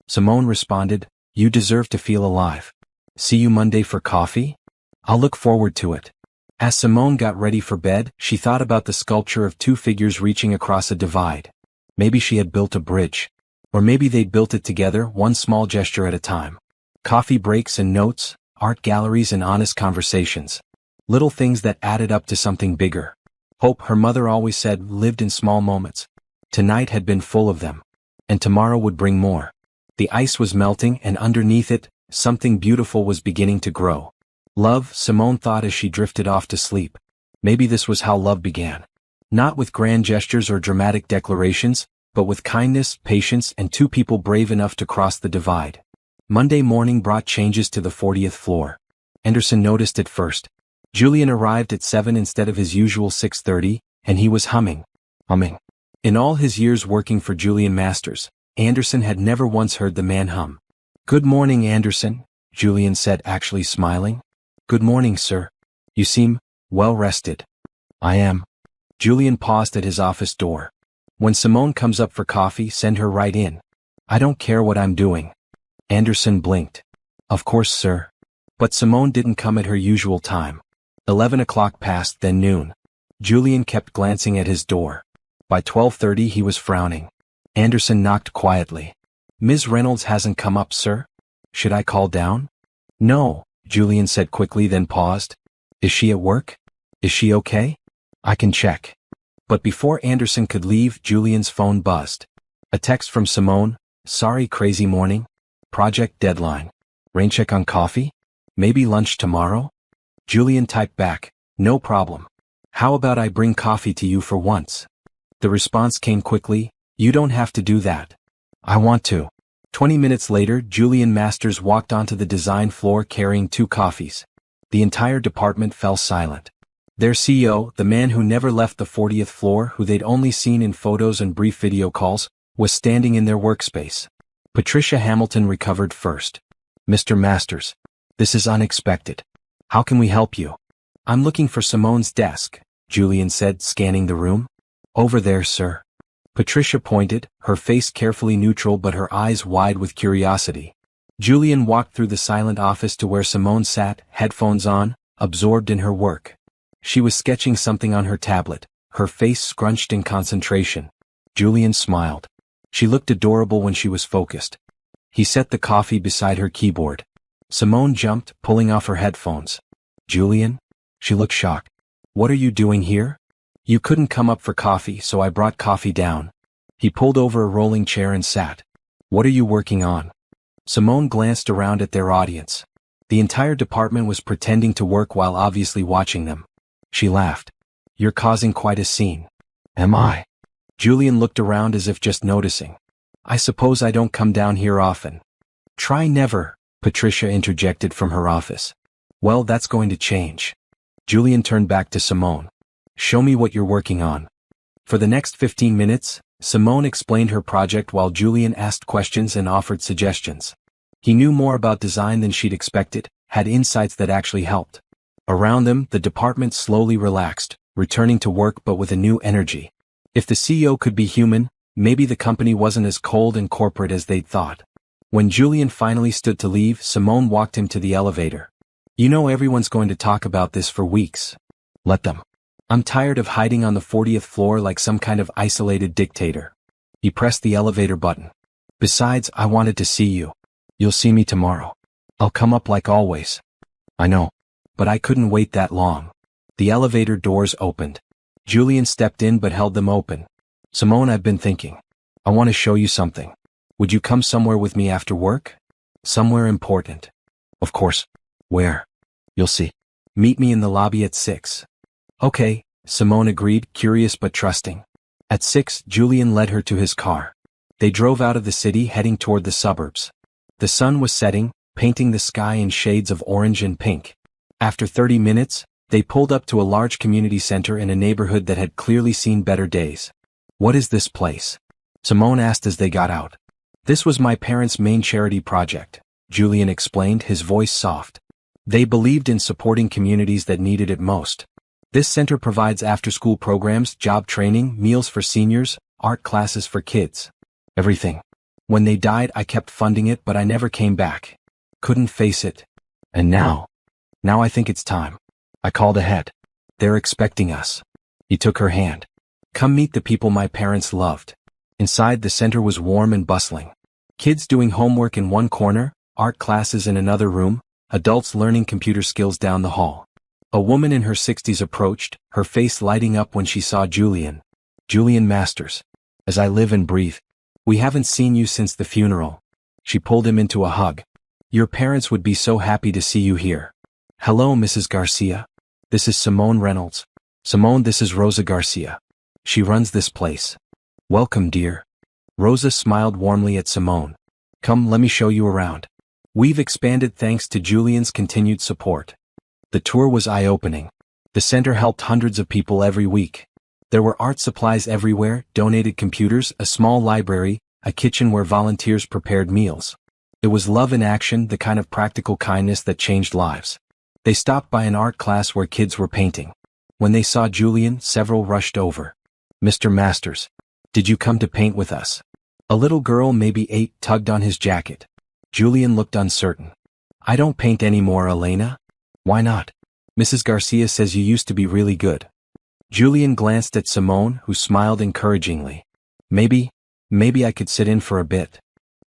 Simone responded, you deserve to feel alive. See you Monday for coffee? I'll look forward to it. As Simone got ready for bed, she thought about the sculpture of two figures reaching across a divide. Maybe she had built a bridge. Or maybe they'd built it together, one small gesture at a time. Coffee breaks and notes, art galleries and honest conversations. Little things that added up to something bigger. Hope, her mother always said, lived in small moments. Tonight had been full of them. And tomorrow would bring more. The ice was melting and underneath it, Something beautiful was beginning to grow. Love, Simone thought as she drifted off to sleep. Maybe this was how love began. Not with grand gestures or dramatic declarations, but with kindness, patience, and two people brave enough to cross the divide. Monday morning brought changes to the 40th floor. Anderson noticed it first. Julian arrived at 7 instead of his usual 6:30, and he was humming. In all his years working for Julian Masters, Anderson had never once heard the man hum. "Good morning, Anderson," Julian said, actually smiling. "Good morning, sir. You seem well rested." "I am." Julian paused at his office door. "When Simone comes up for coffee, send her right in. I don't care what I'm doing." Anderson blinked. "Of course, sir." But Simone didn't come at her usual time. 11 o'clock passed, then noon. Julian kept glancing at his door. By 12:30 he was frowning. Anderson knocked quietly. "Ms. Reynolds hasn't come up, sir? Should I call down?" "No," Julian said quickly, then paused. "Is she at work? Is she okay? I can check." But before Anderson could leave, Julian's phone buzzed. A text from Simone. "Sorry, crazy morning. Project deadline. Raincheck on coffee? Maybe lunch tomorrow?" Julian typed back, "No problem. How about I bring coffee to you for once?" The response came quickly, "You don't have to do that. I want to." 20 minutes later, Julian Masters walked onto the design floor carrying 2 coffees. The entire department fell silent. Their CEO, the man who never left the 40th floor, who they'd only seen in photos and brief video calls, was standing in their workspace. Patricia Hamilton recovered first. "Mr. Masters, this is unexpected. How can we help you?" "I'm looking for Simone's desk," Julian said, scanning the room. "Over there, sir." Patricia pointed, her face carefully neutral but her eyes wide with curiosity. Julian walked through the silent office to where Simone sat, headphones on, absorbed in her work. She was sketching something on her tablet, her face scrunched in concentration. Julian smiled. She looked adorable when she was focused. He set the coffee beside her keyboard. Simone jumped, pulling off her headphones. "Julian?" She looked shocked. "What are you doing here?" "You couldn't come up for coffee, so I brought coffee down." He pulled over a rolling chair and sat. "What are you working on?" Simone glanced around at their audience. The entire department was pretending to work while obviously watching them. She laughed. "You're causing quite a scene." "Am I?" Julian looked around as if just noticing. "I suppose I don't come down here often." "Try never," Patricia interjected from her office. "Well, that's going to change." Julian turned back to Simone. "Show me what you're working on." For the next 15 minutes, Simone explained her project while Julian asked questions and offered suggestions. He knew more about design than she'd expected, had insights that actually helped. Around them, the department slowly relaxed, returning to work but with a new energy. If the CEO could be human, maybe the company wasn't as cold and corporate as they'd thought. When Julian finally stood to leave, Simone walked him to the elevator. "You know everyone's going to talk about this for weeks. Let them. I'm tired of hiding on the 40th floor like some kind of isolated dictator." He pressed the elevator button. "Besides, I wanted to see you. You'll see me tomorrow. I'll come up like always." "I know. But I couldn't wait that long." The elevator doors opened. Julian stepped in but held them open. "Simone, I've been thinking. I want to show you something. Would you come somewhere with me after work? Somewhere important." "Of course. Where?" "You'll see. Meet me in the lobby at 6. "Okay," Simone agreed, curious but trusting. At 6, Julian led her to his car. They drove out of the city, heading toward the suburbs. The sun was setting, painting the sky in shades of orange and pink. After 30 minutes, they pulled up to a large community center in a neighborhood that had clearly seen better days. "What is this place?" Simone asked as they got out. "This was my parents' main charity project," Julian explained, his voice soft. "They believed in supporting communities that needed it most. This center provides after-school programs, job training, meals for seniors, art classes for kids. Everything. When they died, I kept funding it, but I never came back. Couldn't face it. And now I think it's time. I called ahead. They're expecting us." He took her hand. "Come meet the people my parents loved." Inside, the center was warm and bustling. Kids doing homework in one corner, art classes in another room, adults learning computer skills down the hall. A woman in her 60s approached, her face lighting up when she saw Julian. "Julian Masters. As I live and breathe. We haven't seen you since the funeral." She pulled him into a hug. Your parents would be so happy to see you here. Hello, Mrs. Garcia. This is Simone Reynolds. Simone, this is Rosa Garcia. She runs this place. Welcome, dear. Rosa smiled warmly at Simone. Come, let me show you around. We've expanded thanks to Julian's continued support. The tour was eye-opening. The center helped hundreds of people every week. There were art supplies everywhere, donated computers, a small library, a kitchen where volunteers prepared meals. It was love in action, the kind of practical kindness that changed lives. They stopped by an art class where kids were painting. When they saw Julian, several rushed over. Mr. Masters, did you come to paint with us? A little girl, maybe 8, tugged on his jacket. Julian looked uncertain. I don't paint anymore, Elena. Why not? Mrs. Garcia says you used to be really good. Julian glanced at Simone, who smiled encouragingly. Maybe I could sit in for a bit.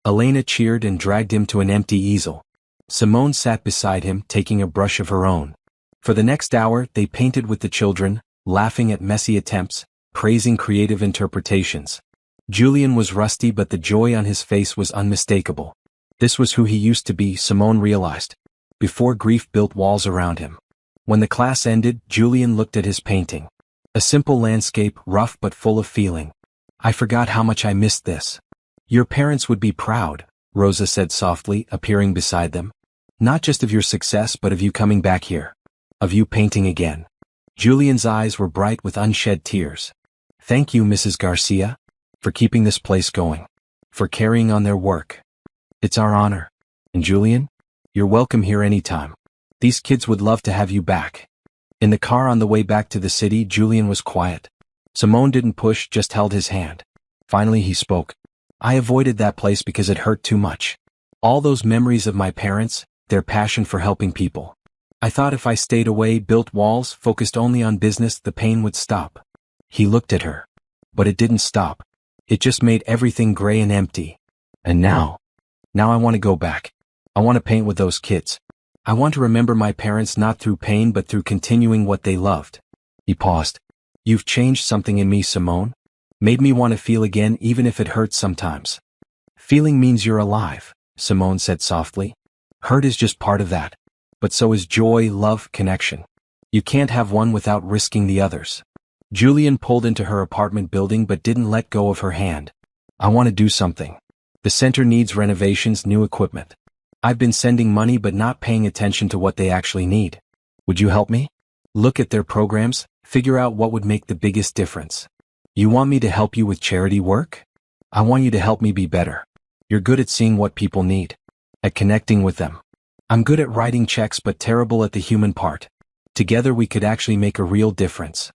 Elena cheered and dragged him to an empty easel. Simone sat beside him, taking a brush of her own. For the next hour, they painted with the children, laughing at messy attempts, praising creative interpretations. Julian was rusty, but the joy on his face was unmistakable. This was who he used to be, Simone realized, before grief built walls around him. When the class ended, Julian looked at his painting. A simple landscape, rough but full of feeling. I forgot how much I missed this. Your parents would be proud, Rosa said softly, appearing beside them. Not just of your success, but of you coming back here. Of you painting again. Julian's eyes were bright with unshed tears. Thank you, Mrs. Garcia, for keeping this place going. For carrying on their work. It's our honor. And Julian? You're welcome here anytime. These kids would love to have you back. In the car on the way back to the city, Julian was quiet. Simone didn't push, just held his hand. Finally he spoke. I avoided that place because it hurt too much. All those memories of my parents, their passion for helping people. I thought if I stayed away, built walls, focused only on business, the pain would stop. He looked at her. But it didn't stop. It just made everything gray and empty. And now I want to go back. I want to paint with those kids. I want to remember my parents not through pain but through continuing what they loved. He paused. You've changed something in me, Simone. Made me want to feel again even if it hurts sometimes. Feeling means you're alive, Simone said softly. Hurt is just part of that. But so is joy, love, connection. You can't have one without risking the others. Julian pulled into her apartment building but didn't let go of her hand. I want to do something. The center needs renovations, new equipment. I've been sending money but not paying attention to what they actually need. Would you help me? Look at their programs, figure out what would make the biggest difference. You want me to help you with charity work? I want you to help me be better. You're good at seeing what people need. At connecting with them. I'm good at writing checks but terrible at the human part. Together we could actually make a real difference.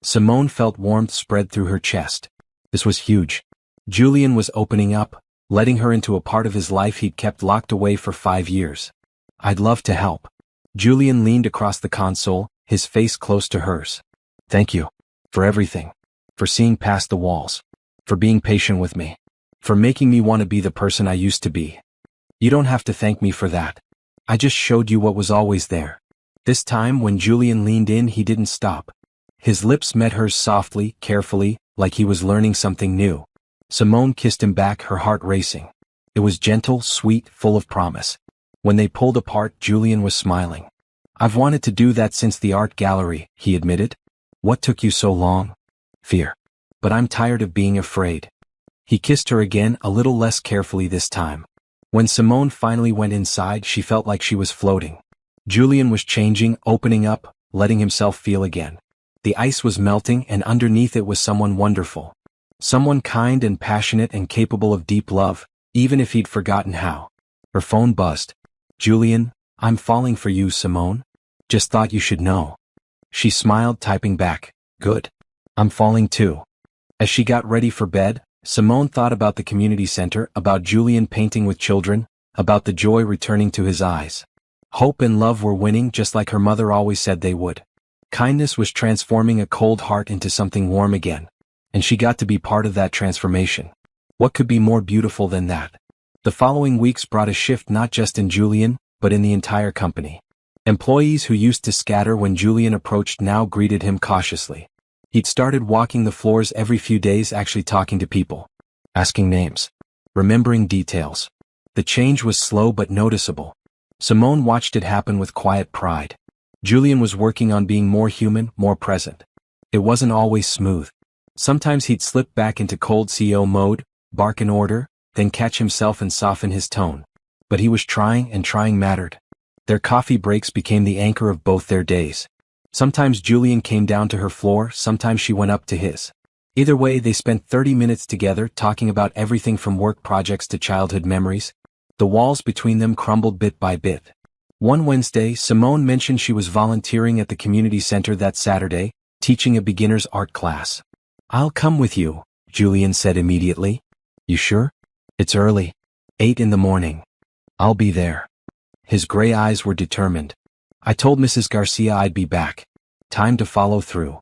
Simone felt warmth spread through her chest. This was huge. Julian was opening up, letting her into a part of his life he'd kept locked away for 5 years. I'd love to help. Julian leaned across the console, his face close to hers. Thank you. For everything. For seeing past the walls. For being patient with me. For making me want to be the person I used to be. You don't have to thank me for that. I just showed you what was always there. This time when Julian leaned in, he didn't stop. His lips met hers softly, carefully, like he was learning something new. Simone kissed him back, her heart racing. It was gentle, sweet, full of promise. When they pulled apart, Julian was smiling. I've wanted to do that since the art gallery, he admitted. What took you so long? Fear. But I'm tired of being afraid. He kissed her again, a little less carefully this time. When Simone finally went inside, she felt like she was floating. Julian was changing, opening up, letting himself feel again. The ice was melting, and underneath it was someone wonderful. Someone kind and passionate and capable of deep love, even if he'd forgotten how. Her phone buzzed. Julian, I'm falling for you, Simone. Just thought you should know. She smiled, typing back. Good. I'm falling too. As she got ready for bed, Simone thought about the community center, about Julian painting with children, about the joy returning to his eyes. Hope and love were winning just like her mother always said they would. Kindness was transforming a cold heart into something warm again. And she got to be part of that transformation. What could be more beautiful than that? The following weeks brought a shift not just in Julian, but in the entire company. Employees who used to scatter when Julian approached now greeted him cautiously. He'd started walking the floors every few days, actually talking to people. Asking names. Remembering details. The change was slow but noticeable. Simone watched it happen with quiet pride. Julian was working on being more human, more present. It wasn't always smooth. Sometimes he'd slip back into cold CEO mode, bark an order, then catch himself and soften his tone. But he was trying, and trying mattered. Their coffee breaks became the anchor of both their days. Sometimes Julian came down to her floor, sometimes she went up to his. Either way, they spent 30 minutes together talking about everything from work projects to childhood memories. The walls between them crumbled bit by bit. One Wednesday, Simone mentioned she was volunteering at the community center that Saturday, teaching a beginner's art class. "I'll come with you," Julian said immediately. "You sure? It's early. 8 in the morning. I'll be there." His gray eyes were determined. "I told Mrs. Garcia I'd be back. Time to follow through."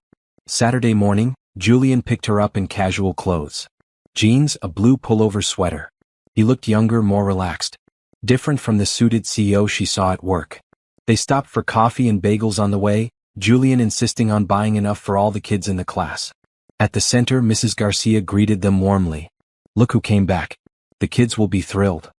Saturday morning, Julian picked her up in casual clothes. Jeans, a blue pullover sweater. He looked younger, more relaxed. Different from the suited CEO she saw at work. They stopped for coffee and bagels on the way, Julian insisting on buying enough for all the kids in the class. At the center, Mrs. Garcia greeted them warmly. "Look who came back. The kids will be thrilled."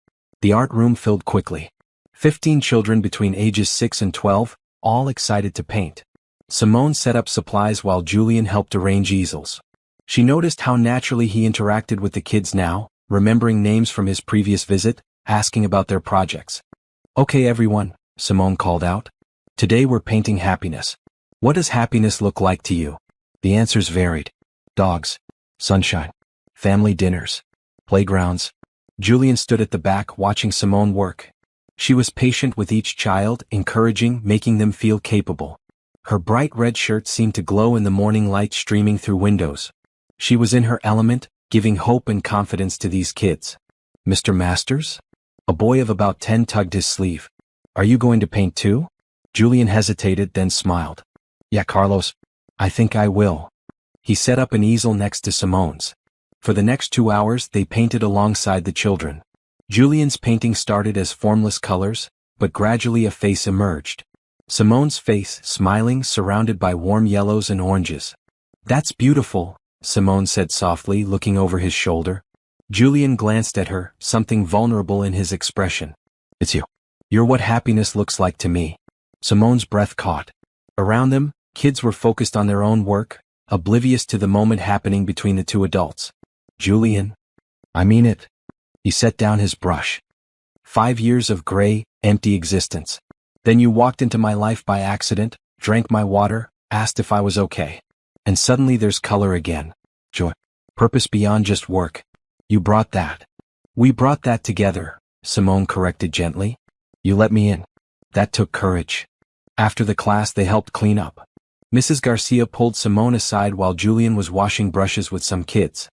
The art room filled quickly. 15 children between ages 6 and 12, all excited to paint. Simone set up supplies while Julian helped arrange easels. She noticed how naturally he interacted with the kids now, remembering names from his previous visit, asking about their projects. "Okay everyone," Simone called out. "Today we're painting happiness. What does happiness look like to you?" The answers varied. Dogs, sunshine, family dinners, playgrounds. Julian stood at the back watching Simone work. She was patient with each child, encouraging, making them feel capable. Her bright red shirt seemed to glow in the morning light streaming through windows. She was in her element, giving hope and confidence to these kids. "Mr. Masters?" A boy of about 10 tugged his sleeve. "Are you going to paint too?" Julian hesitated, then smiled. "Yeah, Carlos. I think I will." He set up an easel next to Simone's. For the next 2 hours they painted alongside the children. Julian's painting started as formless colors, but gradually a face emerged. Simone's face, smiling, surrounded by warm yellows and oranges. "That's beautiful," Simone said softly, looking over his shoulder. Julian glanced at her, something vulnerable in his expression. "It's you. You're what happiness looks like to me." Simone's breath caught. Around them, kids were focused on their own work, oblivious to the moment happening between the two adults. "Julian, I mean it." He set down his brush. 5 years of gray, empty existence. Then you walked into my life by accident, drank my water, asked if I was okay. And suddenly there's color again. Joy. Purpose beyond just work. You brought that. We brought that together, Simone corrected gently. You let me in. That took courage. After the class they helped clean up. Mrs. Garcia pulled Simone aside while Julian was washing brushes with some kids.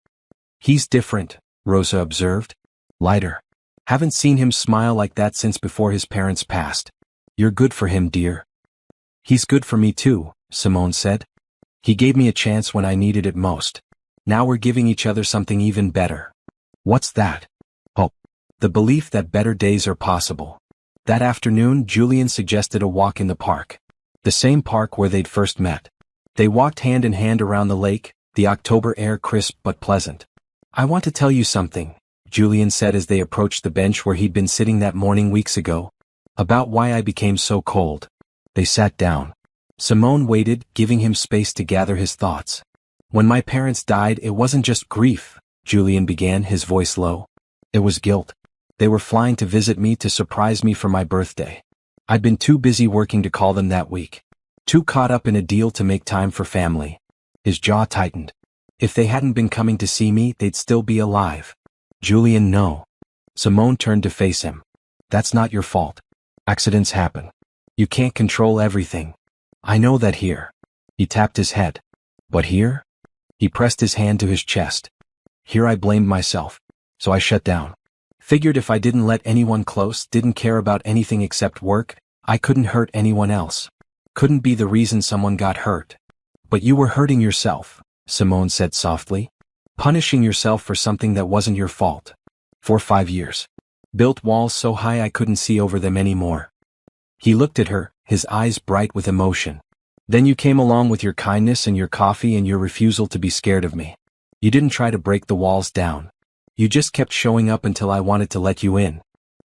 "He's different," Rosa observed. "Lighter. Haven't seen him smile like that since before his parents passed. You're good for him, dear." "He's good for me too," Simone said. "He gave me a chance when I needed it most. Now we're giving each other something even better." "What's that?" "Hope. The belief that better days are possible." That afternoon, Julian suggested a walk in the park. The same park where they'd first met. They walked hand in hand around the lake, the October air crisp but pleasant. "I want to tell you something," Julian said as they approached the bench where he'd been sitting that morning weeks ago. "About why I became so cold." They sat down. Simone waited, giving him space to gather his thoughts. "When my parents died, it wasn't just grief," Julian began, his voice low. "It was guilt. They were flying to visit me to surprise me for my birthday. I'd been too busy working to call them that week. Too caught up in a deal to make time for family." His jaw tightened. "If they hadn't been coming to see me, they'd still be alive." "Julian, no." Simone turned to face him. "That's not your fault. Accidents happen. You can't control everything. I know that here." He tapped his head. "But here?" He pressed his hand to his chest. "Here I blamed myself. So I shut down. Figured if I didn't let anyone close, didn't care about anything except work, I couldn't hurt anyone else. Couldn't be the reason someone got hurt." "But you were hurting yourself," Simone said softly. "Punishing yourself for something that wasn't your fault. For 5 years. Built walls so high I couldn't see over them anymore." He looked at her, his eyes bright with emotion. "Then you came along with your kindness and your coffee and your refusal to be scared of me. You didn't try to break the walls down. You just kept showing up until I wanted to let you in."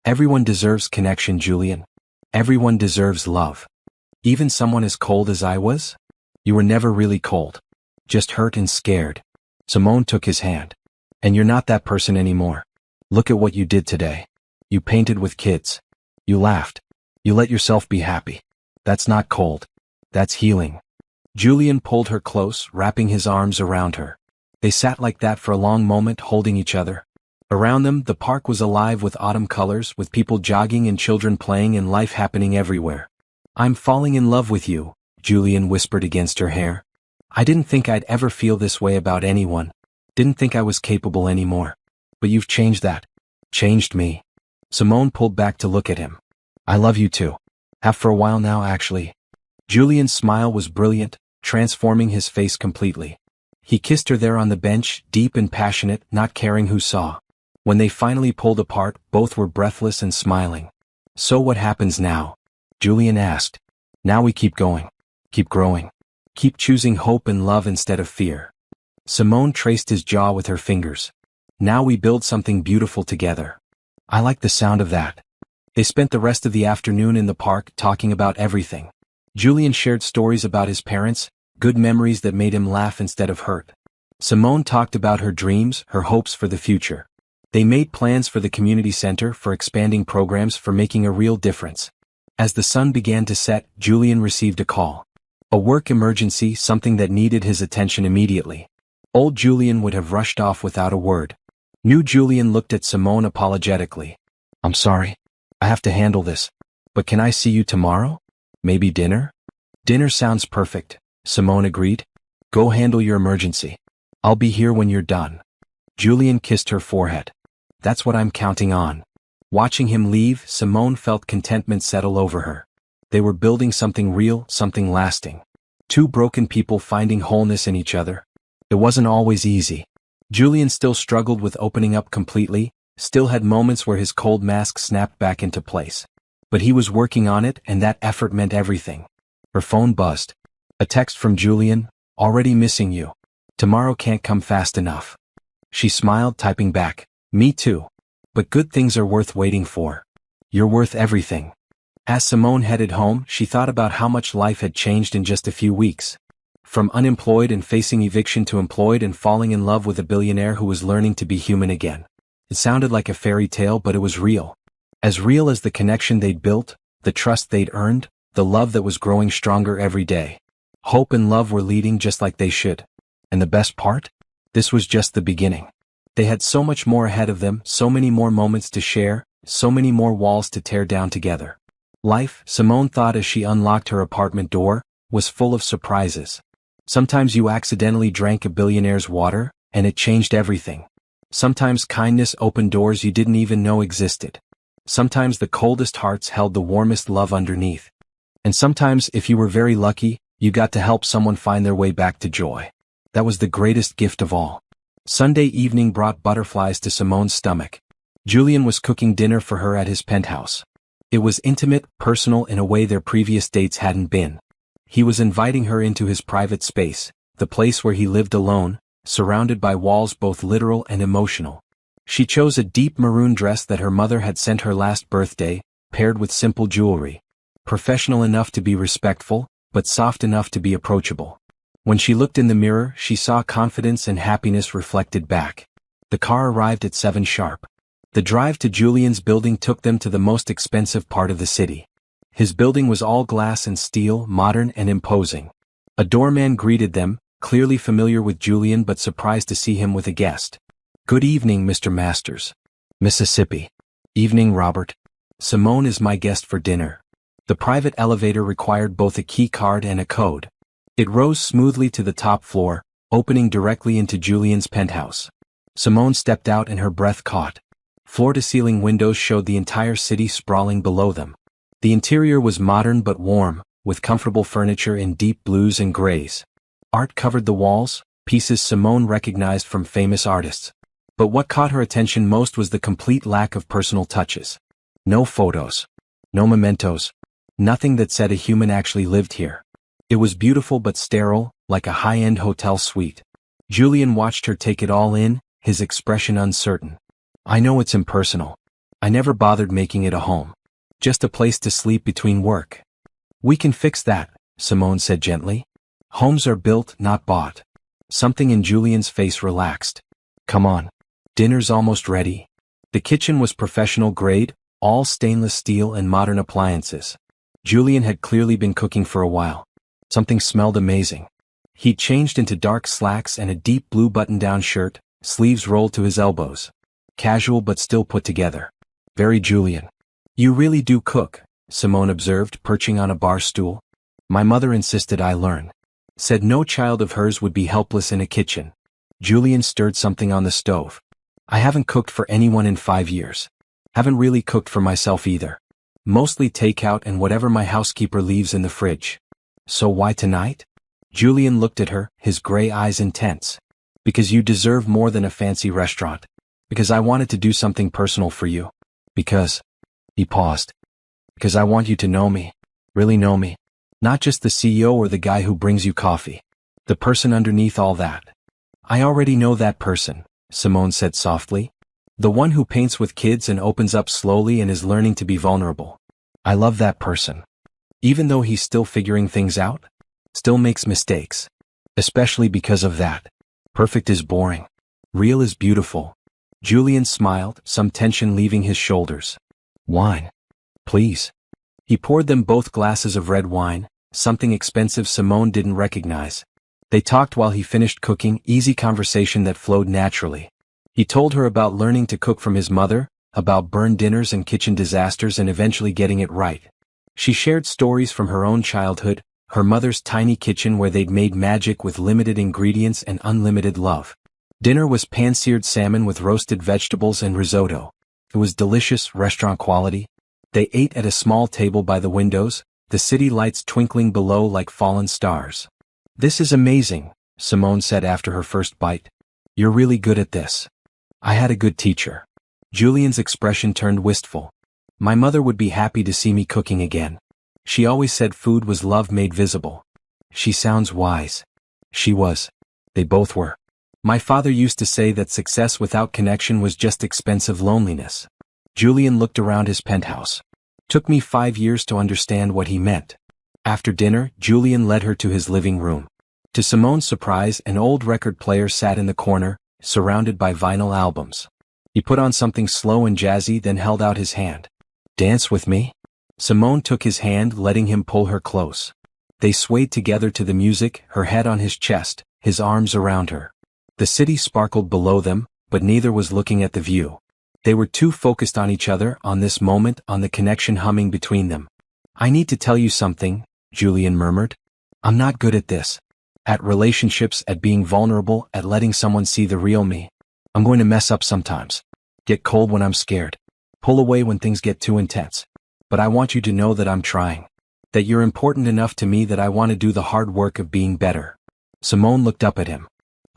Everyone deserves connection, Julian. Everyone deserves love. Even someone as cold as I was? You were never really cold. Just hurt and scared. Simone took his hand. And you're not that person anymore. Look at what you did today. You painted with kids. You laughed. You let yourself be happy. That's not cold. That's healing. Julian pulled her close, wrapping his arms around her. They sat like that for a long moment, holding each other. Around them, the park was alive with autumn colors, with people jogging and children playing and life happening everywhere. I'm falling in love with you, Julian whispered against her hair. I didn't think I'd ever feel this way about anyone. Didn't think I was capable anymore. But you've changed that. Changed me. Simone pulled back to look at him. I love you too. Have for a while now, actually. Julian's smile was brilliant, transforming his face completely. He kissed her there on the bench, deep and passionate, not caring who saw. When they finally pulled apart, both were breathless and smiling. So what happens now? Julian asked. Now we keep going. Keep growing. Keep choosing hope and love instead of fear. Simone traced his jaw with her fingers. Now we build something beautiful together. I like the sound of that. They spent the rest of the afternoon in the park talking about everything. Julian shared stories about his parents, good memories that made him laugh instead of hurt. Simone talked about her dreams, her hopes for the future. They made plans for the community center, for expanding programs, for making a real difference. As the sun began to set, Julian received a call. A work emergency, something that needed his attention immediately. Old Julian would have rushed off without a word. New Julian looked at Simone apologetically. I'm sorry. I have to handle this. But can I see you tomorrow? Maybe dinner? Dinner sounds perfect, Simone agreed. Go handle your emergency. I'll be here when you're done. Julian kissed her forehead. That's what I'm counting on. Watching him leave, Simone felt contentment settle over her. They were building something real, something lasting. Two broken people finding wholeness in each other. It wasn't always easy. Julian still struggled with opening up completely, still had moments where his cold mask snapped back into place. But he was working on it, and that effort meant everything. Her phone buzzed. A text from Julian, already missing you. Tomorrow can't come fast enough. She smiled, typing back, me too. But good things are worth waiting for. You're worth everything. As Simone headed home, she thought about how much life had changed in just a few weeks. From unemployed and facing eviction to employed and falling in love with a billionaire who was learning to be human again. It sounded like a fairy tale, but it was real. As real as the connection they'd built, the trust they'd earned, the love that was growing stronger every day. Hope and love were leading just like they should. And the best part? This was just the beginning. They had so much more ahead of them, so many more moments to share, so many more walls to tear down together. Life, Simone thought as she unlocked her apartment door, was full of surprises. Sometimes you accidentally drank a billionaire's water, and it changed everything. Sometimes kindness opened doors you didn't even know existed. Sometimes the coldest hearts held the warmest love underneath. And sometimes, if you were very lucky, you got to help someone find their way back to joy. That was the greatest gift of all. Sunday evening brought butterflies to Simone's stomach. Julian was cooking dinner for her at his penthouse. It was intimate, personal in a way their previous dates hadn't been. He was inviting her into his private space, the place where he lived alone, surrounded by walls both literal and emotional. She chose a deep maroon dress that her mother had sent her last birthday, paired with simple jewelry. Professional enough to be respectful, but soft enough to be approachable. When she looked in the mirror, she saw confidence and happiness reflected back. The car arrived at 7 sharp. The drive to Julian's building took them to the most expensive part of the city. His building was all glass and steel, modern and imposing. A doorman greeted them, clearly familiar with Julian but surprised to see him with a guest. Good evening, Mr. Masters. Mississippi. Evening, Robert. Simone is my guest for dinner. The private elevator required both a key card and a code. It rose smoothly to the top floor, opening directly into Julian's penthouse. Simone stepped out and her breath caught. Floor-to-ceiling windows showed the entire city sprawling below them. The interior was modern but warm, with comfortable furniture in deep blues and grays. Art covered the walls, pieces Simone recognized from famous artists. But what caught her attention most was the complete lack of personal touches. No photos. No mementos. Nothing that said a human actually lived here. It was beautiful but sterile, like a high-end hotel suite. Julian watched her take it all in, his expression uncertain. I know it's impersonal. I never bothered making it a home. Just a place to sleep between work. We can fix that, Simone said gently. Homes are built, not bought. Something in Julian's face relaxed. Come on. Dinner's almost ready. The kitchen was professional grade, all stainless steel and modern appliances. Julian had clearly been cooking for a while. Something smelled amazing. He'd changed into dark slacks and a deep blue button-down shirt, sleeves rolled to his elbows. Casual but still put together. Very Julian. You really do cook, Simone observed, perching on a bar stool. My mother insisted I learn. Said no child of hers would be helpless in a kitchen. Julian stirred something on the stove. I haven't cooked for anyone in 5 years. Haven't really cooked for myself either. Mostly takeout and whatever my housekeeper leaves in the fridge. So why tonight? Julian looked at her, his gray eyes intense. Because you deserve more than a fancy restaurant. Because I wanted to do something personal for you. Because... He paused. Because I want you to know me. Really know me. Not just the CEO or the guy who brings you coffee. The person underneath all that. I already know that person, Simone said softly. The one who paints with kids and opens up slowly and is learning to be vulnerable. I love that person. Even though he's still figuring things out, still makes mistakes. Especially because of that. Perfect is boring. Real is beautiful. Julian smiled, some tension leaving his shoulders. Wine. Please. He poured them both glasses of red wine, something expensive Simone didn't recognize. They talked while he finished cooking, easy conversation that flowed naturally. He told her about learning to cook from his mother, about burned dinners and kitchen disasters and eventually getting it right. She shared stories from her own childhood, her mother's tiny kitchen where they'd made magic with limited ingredients and unlimited love. Dinner was pan-seared salmon with roasted vegetables and risotto. It was delicious, restaurant quality. They ate at a small table by the windows, the city lights twinkling below like fallen stars. This is amazing, Simone said after her first bite. You're really good at this. I had a good teacher. Julian's expression turned wistful. My mother would be happy to see me cooking again. She always said food was love made visible. She sounds wise. She was. They both were. My father used to say that success without connection was just expensive loneliness. Julian looked around his penthouse. Took me 5 years to understand what he meant. After dinner, Julian led her to his living room. To Simone's surprise, an old record player sat in the corner, surrounded by vinyl albums. He put on something slow and jazzy, then held out his hand. Dance with me? Simone took his hand, letting him pull her close. They swayed together to the music, her head on his chest, his arms around her. The city sparkled below them, but neither was looking at the view. They were too focused on each other, on this moment, on the connection humming between them. I need to tell you something, Julian murmured. I'm not good at this. At relationships, at being vulnerable, at letting someone see the real me. I'm going to mess up sometimes. Get cold when I'm scared. Pull away when things get too intense. But I want you to know that I'm trying. That you're important enough to me that I want to do the hard work of being better. Simone looked up at him.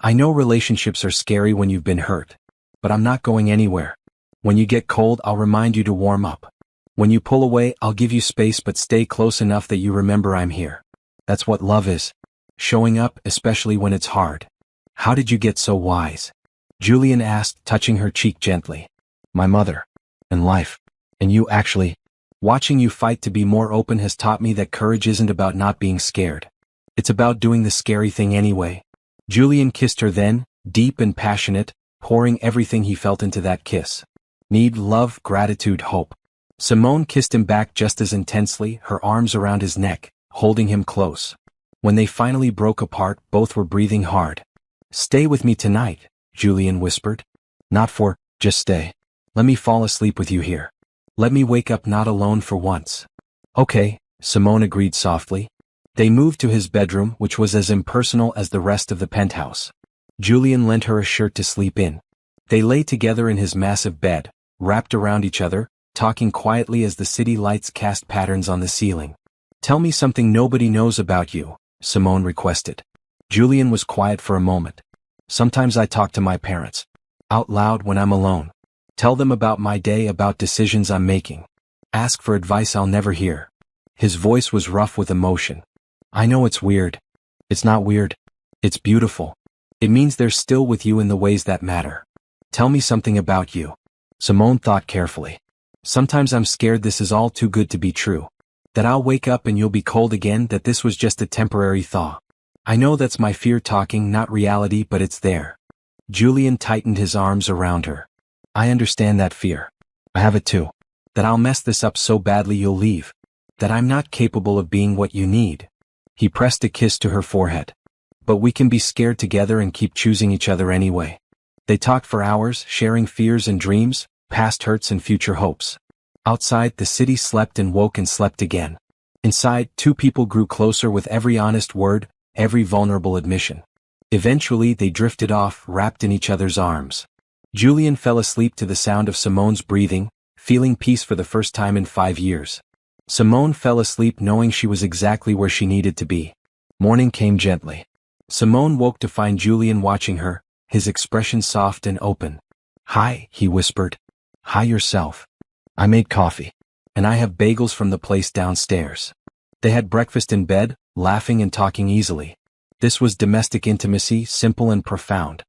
I know relationships are scary when you've been hurt. But I'm not going anywhere. When you get cold, I'll remind you to warm up. When you pull away, I'll give you space but stay close enough that you remember I'm here. That's what love is. Showing up, especially when it's hard. How did you get so wise? Julian asked, touching her cheek gently. My mother. And life. And you actually. Watching you fight to be more open has taught me that courage isn't about not being scared. It's about doing the scary thing anyway. Julian kissed her then, deep and passionate, pouring everything he felt into that kiss. Need, love, gratitude, hope. Simone kissed him back just as intensely, her arms around his neck, holding him close. When they finally broke apart, both were breathing hard. Stay with me tonight, Julian whispered. Not for, just stay. Let me fall asleep with you here. Let me wake up not alone for once. Okay, Simone agreed softly. They moved to his bedroom, which was as impersonal as the rest of the penthouse. Julian lent her a shirt to sleep in. They lay together in his massive bed, wrapped around each other, talking quietly as the city lights cast patterns on the ceiling. Tell me something nobody knows about you, Simone requested. Julian was quiet for a moment. Sometimes I talk to my parents. Out loud when I'm alone. Tell them about my day, about decisions I'm making. Ask for advice I'll never hear. His voice was rough with emotion. I know it's weird. It's not weird. It's beautiful. It means they're still with you in the ways that matter. Tell me something about you. Simone thought carefully. Sometimes I'm scared this is all too good to be true. That I'll wake up and you'll be cold again, that this was just a temporary thaw. I know that's my fear talking, not reality, but it's there. Julian tightened his arms around her. I understand that fear. I have it too. That I'll mess this up so badly you'll leave. That I'm not capable of being what you need. He pressed a kiss to her forehead. But we can be scared together and keep choosing each other anyway. They talked for hours, sharing fears and dreams, past hurts and future hopes. Outside, the city slept and woke and slept again. Inside, two people grew closer with every honest word, every vulnerable admission. Eventually, they drifted off, wrapped in each other's arms. Julian fell asleep to the sound of Simone's breathing, feeling peace for the first time in 5 years. Simone fell asleep knowing she was exactly where she needed to be. Morning came gently. Simone woke to find Julian watching her, his expression soft and open. Hi, he whispered. Hi yourself. I made coffee. And I have bagels from the place downstairs. They had breakfast in bed, laughing and talking easily. This was domestic intimacy, simple and profound.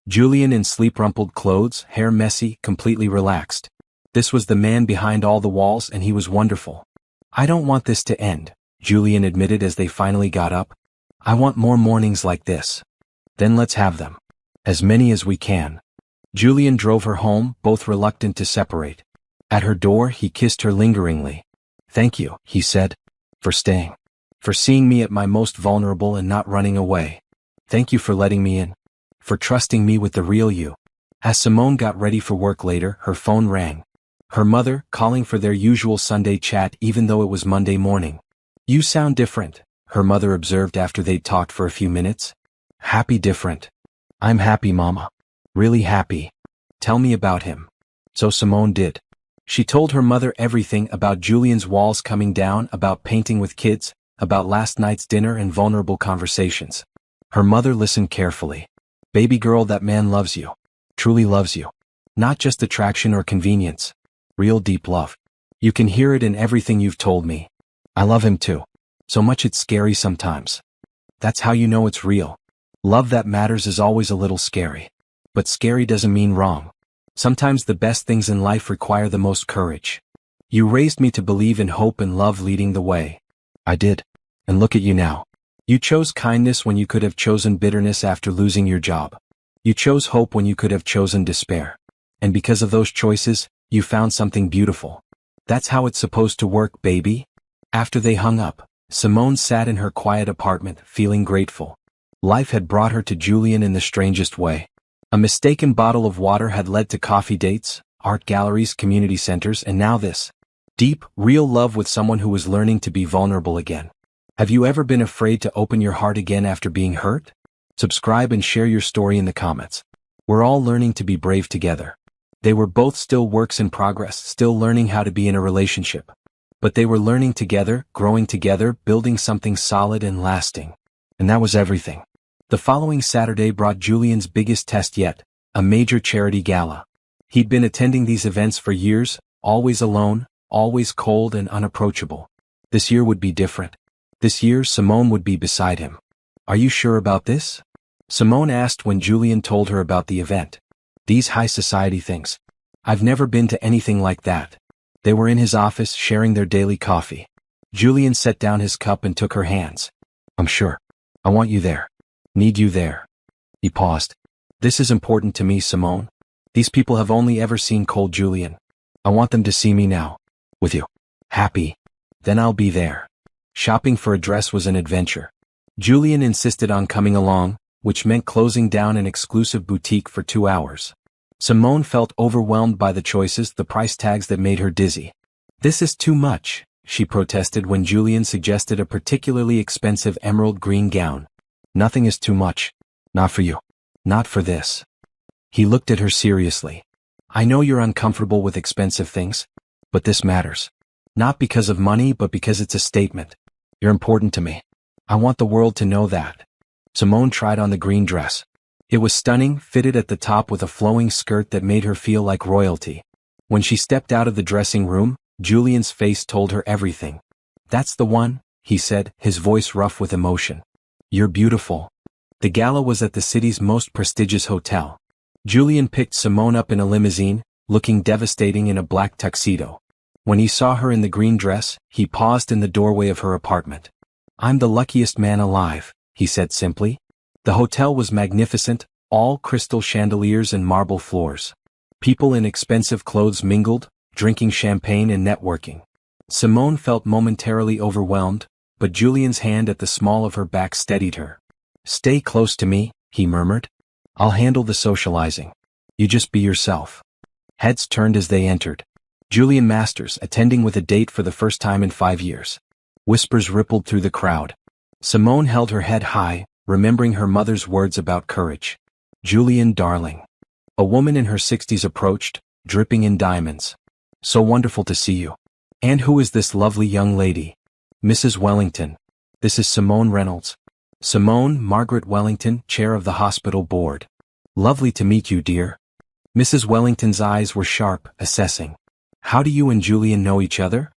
Julian in sleep-rumpled clothes, hair messy, completely relaxed. This was the man behind all the walls, and he was wonderful. I don't want this to end, Julian admitted as they finally got up. I want more mornings like this. Then let's have them. As many as we can. Julian drove her home, both reluctant to separate. At her door, he kissed her lingeringly. Thank you, he said, for staying. For seeing me at my most vulnerable and not running away. Thank you for letting me in. For trusting me with the real you. As Simone got ready for work later, her phone rang. Her mother, calling for their usual Sunday chat even though it was Monday morning. You sound different, her mother observed after they'd talked for a few minutes. Happy different. I'm happy, Mama. Really happy. Tell me about him. So Simone did. She told her mother everything about Julian's walls coming down, about painting with kids, about last night's dinner and vulnerable conversations. Her mother listened carefully. Baby girl, that man loves you. Truly loves you. Not just attraction or convenience. Real deep love. You can hear it in everything you've told me. I love him too. So much it's scary sometimes. That's how you know it's real. Love that matters is always a little scary. But scary doesn't mean wrong. Sometimes the best things in life require the most courage. You raised me to believe in hope and love leading the way. I did. And look at you now. You chose kindness when you could have chosen bitterness after losing your job. You chose hope when you could have chosen despair. And because of those choices, you found something beautiful. That's how it's supposed to work, baby. After they hung up, Simone sat in her quiet apartment, feeling grateful. Life had brought her to Julian in the strangest way. A mistaken bottle of water had led to coffee dates, art galleries, community centers, and now this. Deep, real love with someone who was learning to be vulnerable again. Have you ever been afraid to open your heart again after being hurt? Subscribe and share your story in the comments. We're all learning to be brave together. They were both still works in progress, still learning how to be in a relationship. But they were learning together, growing together, building something solid and lasting. And that was everything. The following Saturday brought Julian's biggest test yet, a major charity gala. He'd been attending these events for years, always alone, always cold and unapproachable. This year would be different. This year Simone would be beside him. Are you sure about this? Simone asked when Julian told her about the event. These high society things. I've never been to anything like that. They were in his office sharing their daily coffee. Julian set down his cup and took her hands. I'm sure. I want you there. Need you there. He paused. This is important to me, Simone. These people have only ever seen cold Julian. I want them to see me now. With you. Happy. Then I'll be there. Shopping for a dress was an adventure. Julian insisted on coming along, which meant closing down an exclusive boutique for 2 hours. Simone felt overwhelmed by the choices, the price tags that made her dizzy. This is too much, she protested when Julian suggested a particularly expensive emerald green gown. Nothing is too much. Not for you. Not for this. He looked at her seriously. I know you're uncomfortable with expensive things, but this matters. Not because of money, but because it's a statement. You're important to me. I want the world to know that. Simone tried on the green dress. It was stunning, fitted at the top with a flowing skirt that made her feel like royalty. When she stepped out of the dressing room, Julian's face told her everything. That's the one, he said, his voice rough with emotion. You're beautiful. The gala was at the city's most prestigious hotel. Julian picked Simone up in a limousine, looking devastating in a black tuxedo. When he saw her in the green dress, he paused in the doorway of her apartment. "I'm the luckiest man alive," he said simply. The hotel was magnificent, all crystal chandeliers and marble floors. People in expensive clothes mingled, drinking champagne and networking. Simone felt momentarily overwhelmed, but Julian's hand at the small of her back steadied her. "Stay close to me," he murmured. "I'll handle the socializing. You just be yourself." Heads turned as they entered. Julian Masters attending with a date for the first time in 5 years. Whispers rippled through the crowd. Simone held her head high, remembering her mother's words about courage. "Julian, darling." A woman in her 60s approached, dripping in diamonds. "So wonderful to see you. And who is this lovely young lady?" "Mrs. Wellington. This is Simone Reynolds." "Simone Margaret Wellington, chair of the hospital board." "Lovely to meet you, dear." Mrs. Wellington's eyes were sharp, assessing. "How do you and Julian know each other?"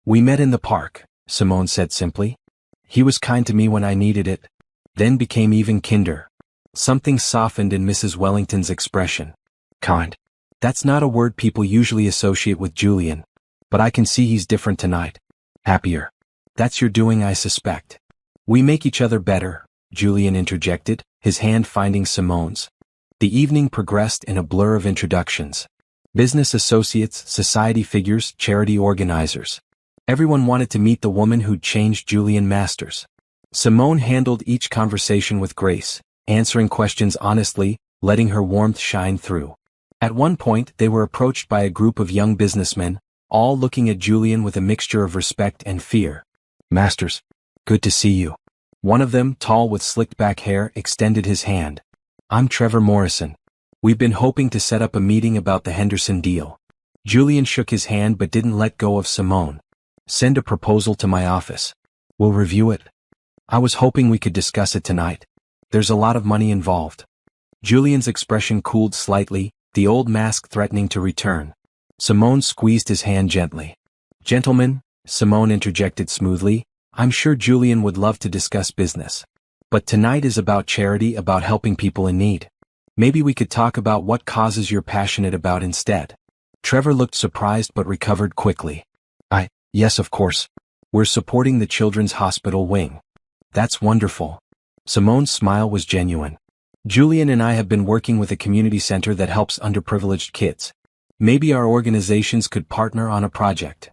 "We met in the park," Simone said simply. "He was kind to me when I needed it. Then became even kinder." Something softened in Mrs. Wellington's expression. "Kind. That's not a word people usually associate with Julian. But I can see he's different tonight. Happier. That's your doing, I suspect." "We make each other better," Julian interjected, his hand finding Simone's. The evening progressed in a blur of introductions. Business associates, society figures, charity organizers. Everyone wanted to meet the woman who'd changed Julian Masters. Simone handled each conversation with grace, answering questions honestly, letting her warmth shine through. At one point they were approached by a group of young businessmen, all looking at Julian with a mixture of respect and fear. "Masters, good to see you." One of them, tall with slicked back hair, extended his hand. "I'm Trevor Morrison. We've been hoping to set up a meeting about the Henderson deal." Julian shook his hand but didn't let go of Simone. "Send a proposal to my office. We'll review it. I was hoping we could discuss it tonight. There's a lot of money involved." Julian's expression cooled slightly, the old mask threatening to return. Simone squeezed his hand gently. "Gentlemen," Simone interjected smoothly, "I'm sure Julian would love to discuss business. But tonight is about charity, about helping people in need. Maybe we could talk about what causes you're passionate about instead." Trevor looked surprised but recovered quickly. Yes, of course. We're supporting the Children's Hospital wing." "That's wonderful." Simone's smile was genuine. "Julian and I have been working with a community center that helps underprivileged kids. Maybe our organizations could partner on a project."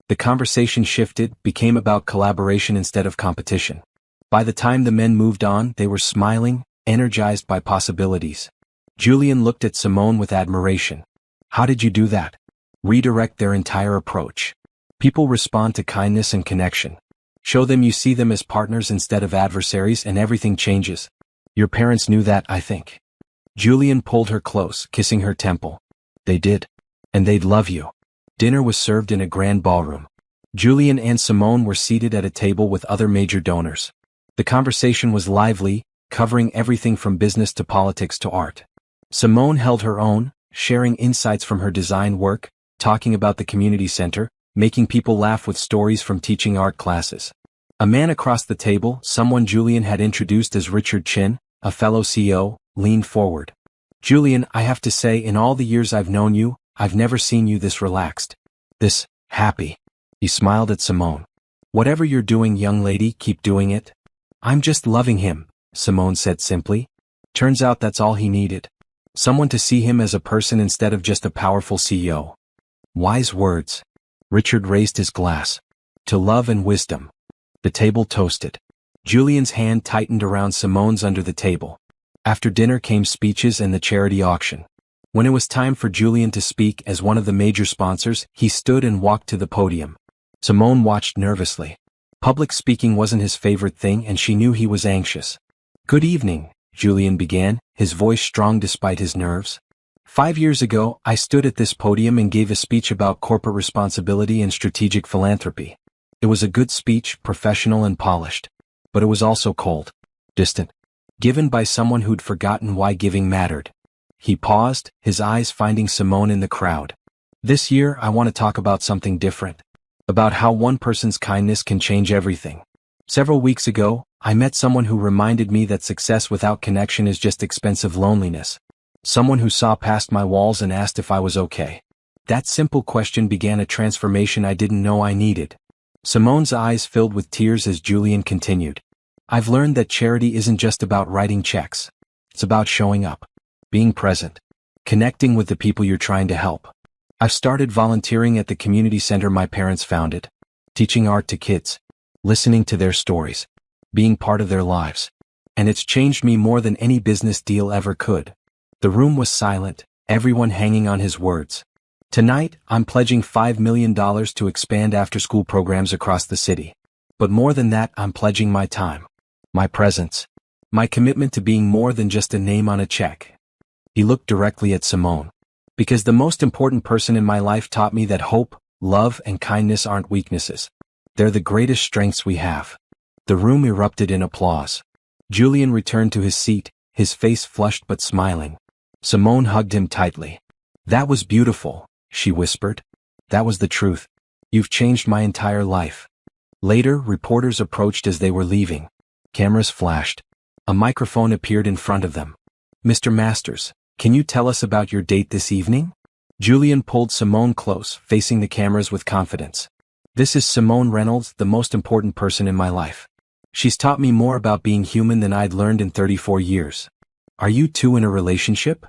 The conversation shifted, became about collaboration instead of competition. By the time the men moved on, they were smiling, energized by possibilities. Julian looked at Simone with admiration. "How did you do that?" "Redirect their entire approach. People respond to kindness and connection. Show them you see them as partners instead of adversaries and everything changes. Your parents knew that, I think." Julian pulled her close, kissing her temple. "They did. And they'd love you." Dinner was served in a grand ballroom. Julian and Simone were seated at a table with other major donors. The conversation was lively, covering everything from business to politics to art. Simone held her own, sharing insights from her design work, talking about the community center, making people laugh with stories from teaching art classes. A man across the table, someone Julian had introduced as Richard Chin, a fellow CEO, leaned forward. "Julian, I have to say, in all the years I've known you, I've never seen you this relaxed. This happy." He smiled at Simone. "Whatever you're doing, young lady, keep doing it." "I'm just loving him," Simone said simply. Turns out that's all he needed. Someone to see him as a person instead of just a powerful CEO. Wise words. Richard raised his glass. "To love and wisdom." The table toasted. Julian's hand tightened around Simone's under the table. After dinner came speeches and the charity auction. When it was time for Julian to speak as one of the major sponsors, he stood and walked to the podium. Simone watched nervously. Public speaking wasn't his favorite thing and she knew he was anxious. "Good evening," Julian began, his voice strong despite his nerves. 5 years ago, I stood at this podium and gave a speech about corporate responsibility and strategic philanthropy. It was a good speech, professional and polished. But it was also cold, distant, given by someone who'd forgotten why giving mattered. He paused, his eyes finding Simone in the crowd. "This year, I want to talk about something different. About how one person's kindness can change everything. Several weeks ago, I met someone who reminded me that success without connection is just expensive loneliness. Someone who saw past my walls and asked if I was okay. That simple question began a transformation I didn't know I needed. Simone's eyes filled with tears as Julian continued. I've learned that charity isn't just about writing checks. It's about showing up, being present, connecting with the people you're trying to help. I've started volunteering at the community center my parents founded, teaching art to kids, listening to their stories, being part of their lives. And it's changed me more than any business deal ever could. The room was silent, everyone hanging on his words. Tonight, I'm pledging $5 million to expand after-school programs across the city. But more than that, I'm pledging my time, my presence, my commitment to being more than just a name on a check. He looked directly at Simone. Because the most important person in my life taught me that hope, love, and kindness aren't weaknesses. They're the greatest strengths we have. The room erupted in applause. Julian returned to his seat, his face flushed but smiling. Simone hugged him tightly. That was beautiful, she whispered. That was the truth. You've changed my entire life. Later, reporters approached as they were leaving. Cameras flashed. A microphone appeared in front of them. Mr. Masters, can you tell us about your date this evening? Julian pulled Simone close, facing the cameras with confidence. This is Simone Reynolds, the most important person in my life. She's taught me more about being human than I'd learned in 34 years. Are you two in a relationship?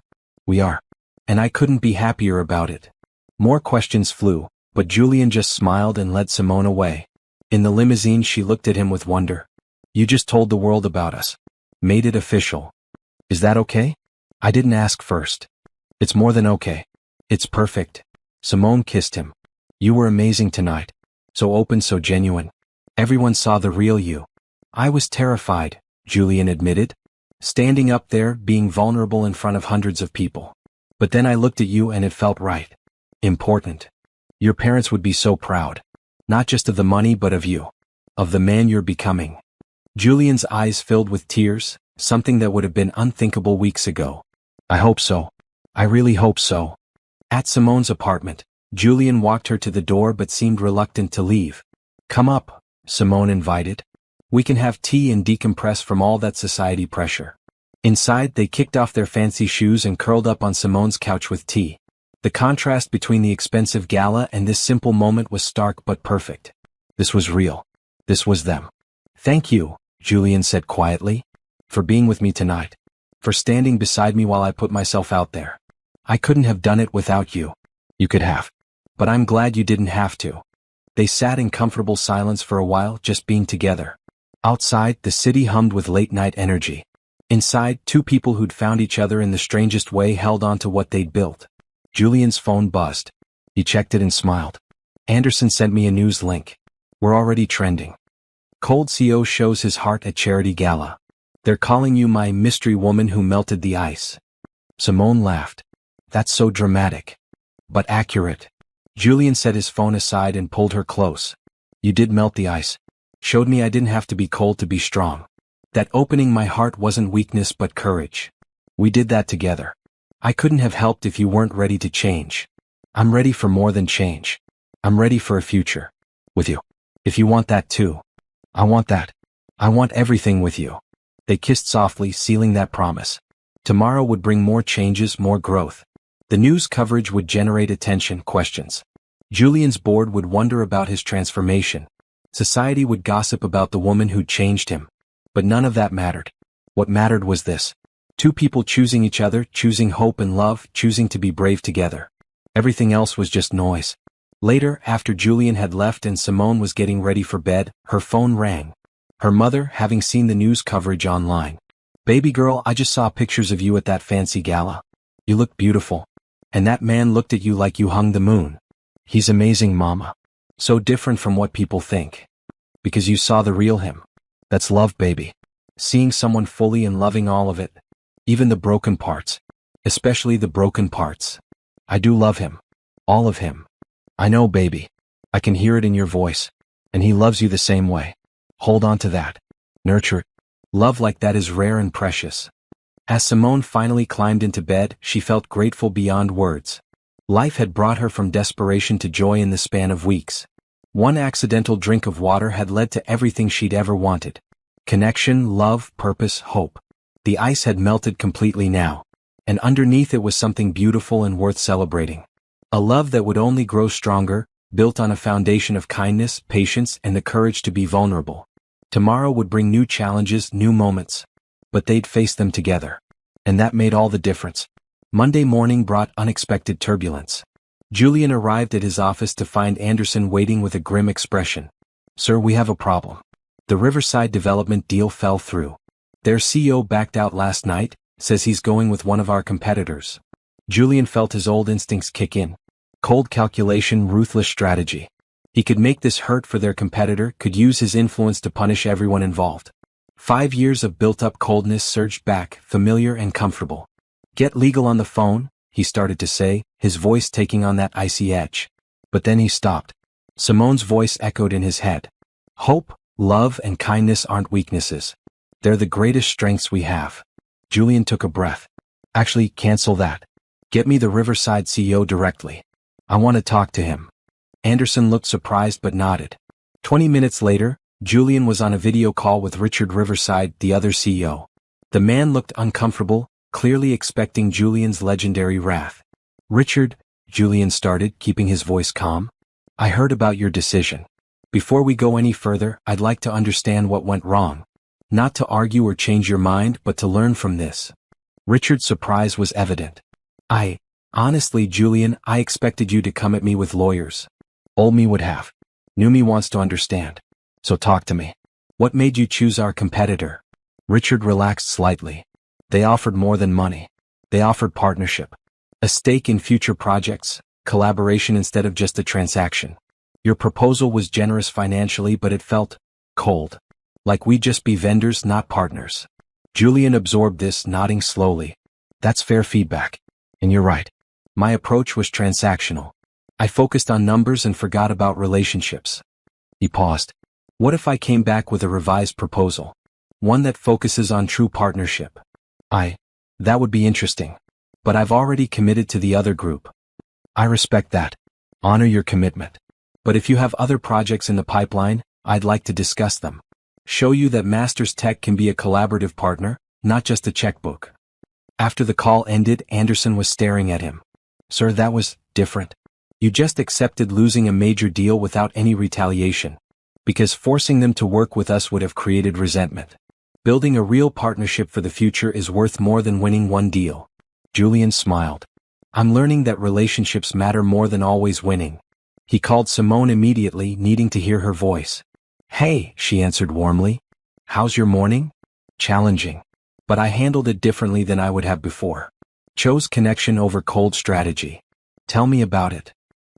We are. And I couldn't be happier about it. More questions flew, but Julian just smiled and led Simone away. In the limousine, she looked at him with wonder. You just told the world about us. Made it official. Is that okay? I didn't ask first. It's more than okay. It's perfect. Simone kissed him. You were amazing tonight. So open, so genuine. Everyone saw the real you. I was terrified, Julian admitted. Standing up there, being vulnerable in front of hundreds of people. But then I looked at you and it felt right. Important. Your parents would be so proud. Not just of the money but of you. Of the man you're becoming. Julian's eyes filled with tears, something that would have been unthinkable weeks ago. I hope so. I really hope so. At Simone's apartment, Julian walked her to the door but seemed reluctant to leave. Come up, Simone invited. We can have tea and decompress from all that society pressure. Inside, they kicked off their fancy shoes and curled up on Simone's couch with tea. The contrast between the expensive gala and this simple moment was stark but perfect. This was real. This was them. Thank you, Julian said quietly, for being with me tonight. For standing beside me while I put myself out there. I couldn't have done it without you. You could have. But I'm glad you didn't have to. They sat in comfortable silence for a while, just being together. Outside, the city hummed with late-night energy. Inside, two people who'd found each other in the strangest way held on to what they'd built. Julian's phone buzzed. He checked it and smiled. Anderson sent me a news link. We're already trending. Cold CO shows his heart at charity gala. They're calling you my mystery woman who melted the ice. Simone laughed. That's so dramatic. But accurate. Julian set his phone aside and pulled her close. You did melt the ice. Showed me I didn't have to be cold to be strong. That opening my heart wasn't weakness but courage. We did that together. I couldn't have helped if you weren't ready to change. I'm ready for more than change. I'm ready for a future. With you. If you want that too. I want that. I want everything with you. They kissed softly, sealing that promise. Tomorrow would bring more changes, more growth. The news coverage would generate attention, questions. Julian's board would wonder about his transformation. Society would gossip about the woman who'd changed him. But none of that mattered. What mattered was this. Two people choosing each other, choosing hope and love, choosing to be brave together. Everything else was just noise. Later, after Julian had left and Simone was getting ready for bed, her phone rang. Her mother, having seen the news coverage online. Baby girl, I just saw pictures of you at that fancy gala. You look beautiful. And that man looked at you like you hung the moon. He's amazing, mama. So different from what people think. Because you saw the real him. That's love, baby. Seeing someone fully and loving all of it. Even the broken parts. Especially the broken parts. I do love him. All of him. I know, baby. I can hear it in your voice. And he loves you the same way. Hold on to that. Nurture it. Love like that is rare and precious. As Simone finally climbed into bed, she felt grateful beyond words. Life had brought her from desperation to joy in the span of weeks. One accidental drink of water had led to everything she'd ever wanted. Connection, love, purpose, hope. The ice had melted completely now. And underneath it was something beautiful and worth celebrating. A love that would only grow stronger, built on a foundation of kindness, patience, and the courage to be vulnerable. Tomorrow would bring new challenges, new moments. But they'd face them together. And that made all the difference. Monday morning brought unexpected turbulence. Julian arrived at his office to find Anderson waiting with a grim expression. "Sir, we have a problem. The Riverside development deal fell through. Their CEO backed out last night, says he's going with one of our competitors." Julian felt his old instincts kick in. Cold calculation, ruthless strategy. He could make this hurt for their competitor, could use his influence to punish everyone involved. 5 years of built-up coldness surged back, familiar and comfortable. "Get legal on the phone," he started to say, his voice taking on that icy edge. But then he stopped. Simone's voice echoed in his head. "Hope, love, and kindness aren't weaknesses. They're the greatest strengths we have." Julian took a breath. "Actually, cancel that. Get me the Riverside CEO directly. I want to talk to him." Anderson looked surprised but nodded. 20 minutes later, Julian was on a video call with Richard Riverside, the other CEO. The man looked uncomfortable, clearly expecting Julian's legendary wrath. "Richard," Julian started, keeping his voice calm, "I heard about your decision. Before we go any further, I'd like to understand what went wrong. Not to argue or change your mind, but to learn from this." Richard's surprise was evident. Honestly, Julian, I expected you to come at me with lawyers. Old me would have. New me wants to understand. So talk to me. What made you choose our competitor?" Richard relaxed slightly. "They offered more than money. They offered partnership. A stake in future projects, collaboration instead of just a transaction. Your proposal was generous financially, but it felt cold. Like we'd just be vendors, not partners." Julian absorbed this, nodding slowly. "That's fair feedback. And you're right. My approach was transactional. I focused on numbers and forgot about relationships." He paused. "What if I came back with a revised proposal? One that focuses on true partnership?" That would be interesting. But I've already committed to the other group." "I respect that. Honor your commitment. But if you have other projects in the pipeline, I'd like to discuss them. Show you that Masters Tech can be a collaborative partner, not just a checkbook." After the call ended, Anderson was staring at him. "Sir, that was different. You just accepted losing a major deal without any retaliation. Because forcing them to work with us would have created resentment. Building a real partnership for the future is worth more than winning one deal." Julian smiled. "I'm learning that relationships matter more than always winning." He called Simone immediately, needing to hear her voice. "Hey," she answered warmly. "How's your morning?" "Challenging. But I handled it differently than I would have before. Chose connection over cold strategy." "Tell me about it."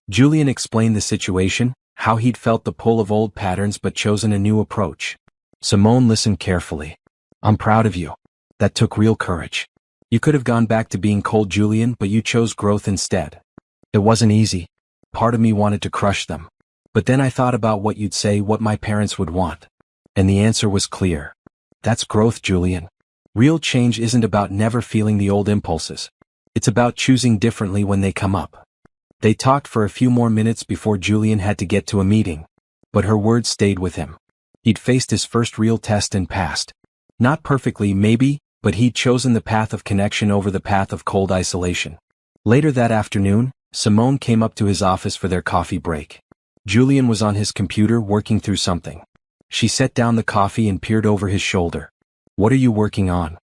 Julian explained the situation, how he'd felt the pull of old patterns but chosen a new approach. Simone listened carefully. "I'm proud of you. That took real courage. You could have gone back to being cold, Julian, but you chose growth instead. It wasn't easy. Part of me wanted to crush them. But then I thought about what you'd say, what my parents would want. And the answer was clear. That's growth, Julian. Real change isn't about never feeling the old impulses. It's about choosing differently when they come up." They talked for a few more minutes before Julian had to get to a meeting. But her words stayed with him. He'd faced his first real test and passed. Not perfectly, maybe, but he'd chosen the path of connection over the path of cold isolation. Later that afternoon, Simone came up to his office for their coffee break. Julian was on his computer working through something. She set down the coffee and peered over his shoulder. "What are you working on?"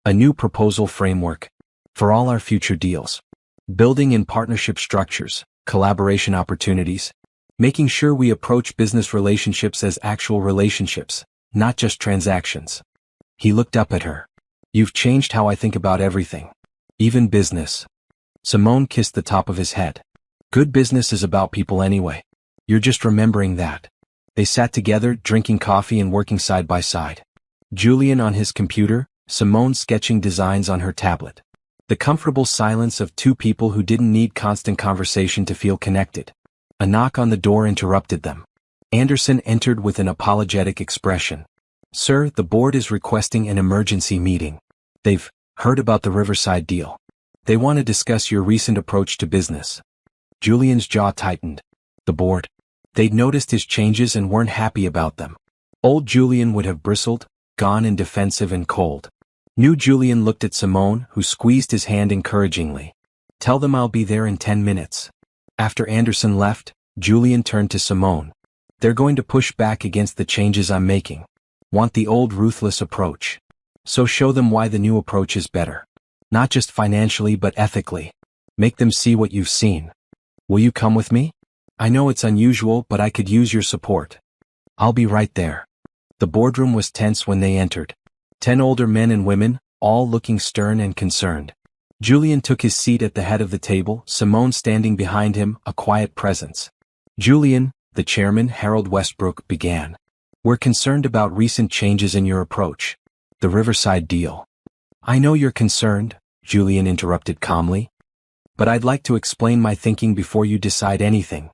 "A new proposal framework. For all our future deals. Building in partnership structures, collaboration opportunities. Making sure we approach business relationships as actual relationships, not just transactions." He looked up at her. "You've changed how I think about everything. Even business." Simone kissed the top of his head. "Good business is about people anyway. You're just remembering that." They sat together, drinking coffee and working side by side. Julian on his computer, Simone sketching designs on her tablet. The comfortable silence of two people who didn't need constant conversation to feel connected. A knock on the door interrupted them. Anderson entered with an apologetic expression. "Sir, the board is requesting an emergency meeting. They've heard about the Riverside deal. They want to discuss your recent approach to business." Julian's jaw tightened. The board. They'd noticed his changes and weren't happy about them. Old Julian would have bristled, gone in defensive and cold. New Julian looked at Simone, who squeezed his hand encouragingly. "Tell them I'll be there in 10 minutes. After Anderson left, Julian turned to Simone. They're going to push back against the changes I'm making. Want the old ruthless approach. So show them why the new approach is better. Not just financially but ethically. Make them see what you've seen. Will you come with me? I know it's unusual, but I could use your support. I'll be right there. The boardroom was tense when they entered. 10 older men and women, all looking stern and concerned. Julian took his seat at the head of the table, Simone standing behind him, a quiet presence. Julian, the chairman, Harold Westbrook, began. We're concerned about recent changes in your approach. The Riverside deal. I know you're concerned, Julian interrupted calmly. But I'd like to explain my thinking before you decide anything.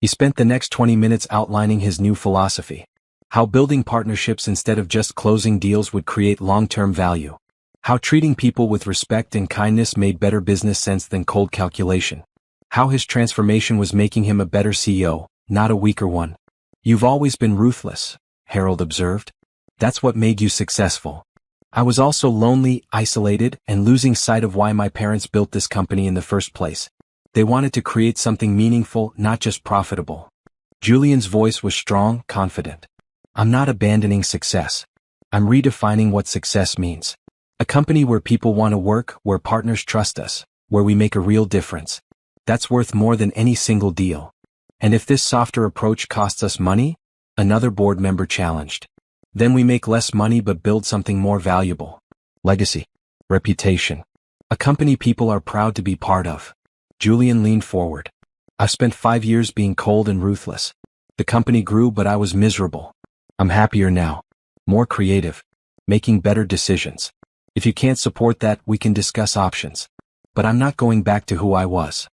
He spent the next 20 minutes outlining his new philosophy. How building partnerships instead of just closing deals would create long-term value. How treating people with respect and kindness made better business sense than cold calculation. How his transformation was making him a better CEO, not a weaker one. You've always been ruthless, Harold observed. That's what made you successful. I was also lonely, isolated, and losing sight of why my parents built this company in the first place. They wanted to create something meaningful, not just profitable. Julian's voice was strong, confident. I'm not abandoning success. I'm redefining what success means. A company where people want to work, where partners trust us, where we make a real difference. That's worth more than any single deal. And if this softer approach costs us money? Another board member challenged. Then we make less money but build something more valuable. Legacy. Reputation. A company people are proud to be part of. Julian leaned forward. I've spent 5 years being cold and ruthless. The company grew but I was miserable. I'm happier now. More creative. Making better decisions. If you can't support that, we can discuss options. But I'm not going back to who I was.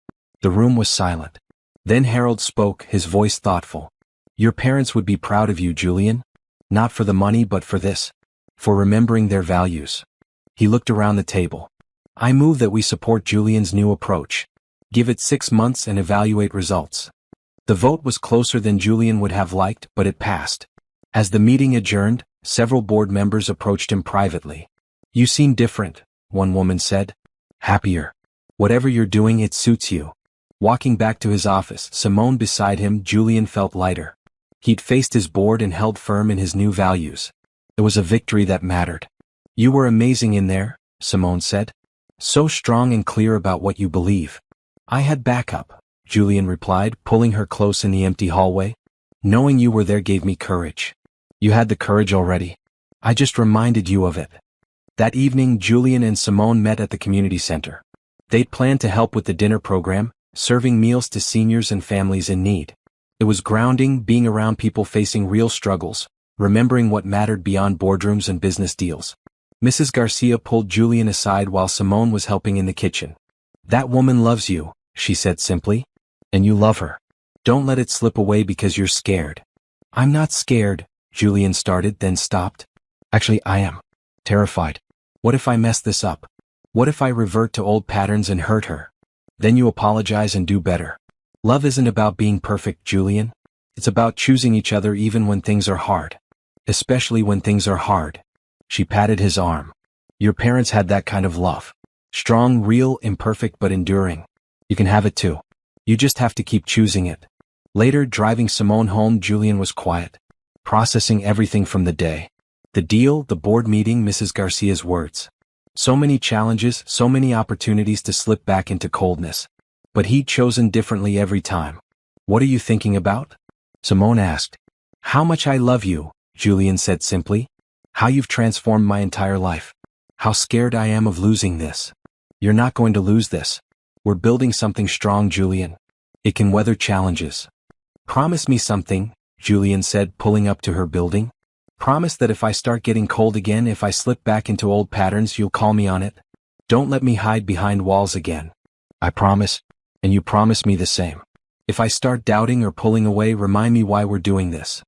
The room was silent. Then Harold spoke, his voice thoughtful. Your parents would be proud of you, Julian. Not for the money but for this. For remembering their values. He looked around the table. I move that we support Julian's new approach. Give it 6 months and evaluate results. The vote was closer than Julian would have liked, but it passed. As the meeting adjourned, several board members approached him privately. You seem different, one woman said. Happier. Whatever you're doing, it suits you. Walking back to his office, Simone beside him, Julian felt lighter. He'd faced his board and held firm in his new values. It was a victory that mattered. You were amazing in there, Simone said. So strong and clear about what you believe. I had backup, Julian replied, pulling her close in the empty hallway. Knowing you were there gave me courage. You had the courage already. I just reminded you of it. That evening, Julian and Simone met at the community center. They'd planned to help with the dinner program, serving meals to seniors and families in need. It was grounding, being around people facing real struggles, remembering what mattered beyond boardrooms and business deals. Mrs. Garcia pulled Julian aside while Simone was helping in the kitchen. That woman loves you, she said simply. And you love her. Don't let it slip away because you're scared. I'm not scared, Julian started, then stopped. Actually, I am. Terrified. What if I mess this up? What if I revert to old patterns and hurt her? Then you apologize and do better. Love isn't about being perfect, Julian. It's about choosing each other even when things are hard. Especially when things are hard. She patted his arm. Your parents had that kind of love. Strong, real, imperfect but enduring. You can have it too. You just have to keep choosing it. Later, driving Simone home, Julian was quiet. Processing everything from the day. The deal, the board meeting, Mrs. Garcia's words. So many challenges, so many opportunities to slip back into coldness. But he'd chosen differently every time. What are you thinking about? Simone asked. How much I love you, Julian said simply. How you've transformed my entire life. How scared I am of losing this. You're not going to lose this. We're building something strong, Julian. It can weather challenges. Promise me something, Julian said, pulling up to her building. Promise that if I start getting cold again, if I slip back into old patterns, you'll call me on it. Don't let me hide behind walls again. I promise, and you promise me the same. If I start doubting or pulling away, remind me why we're doing this.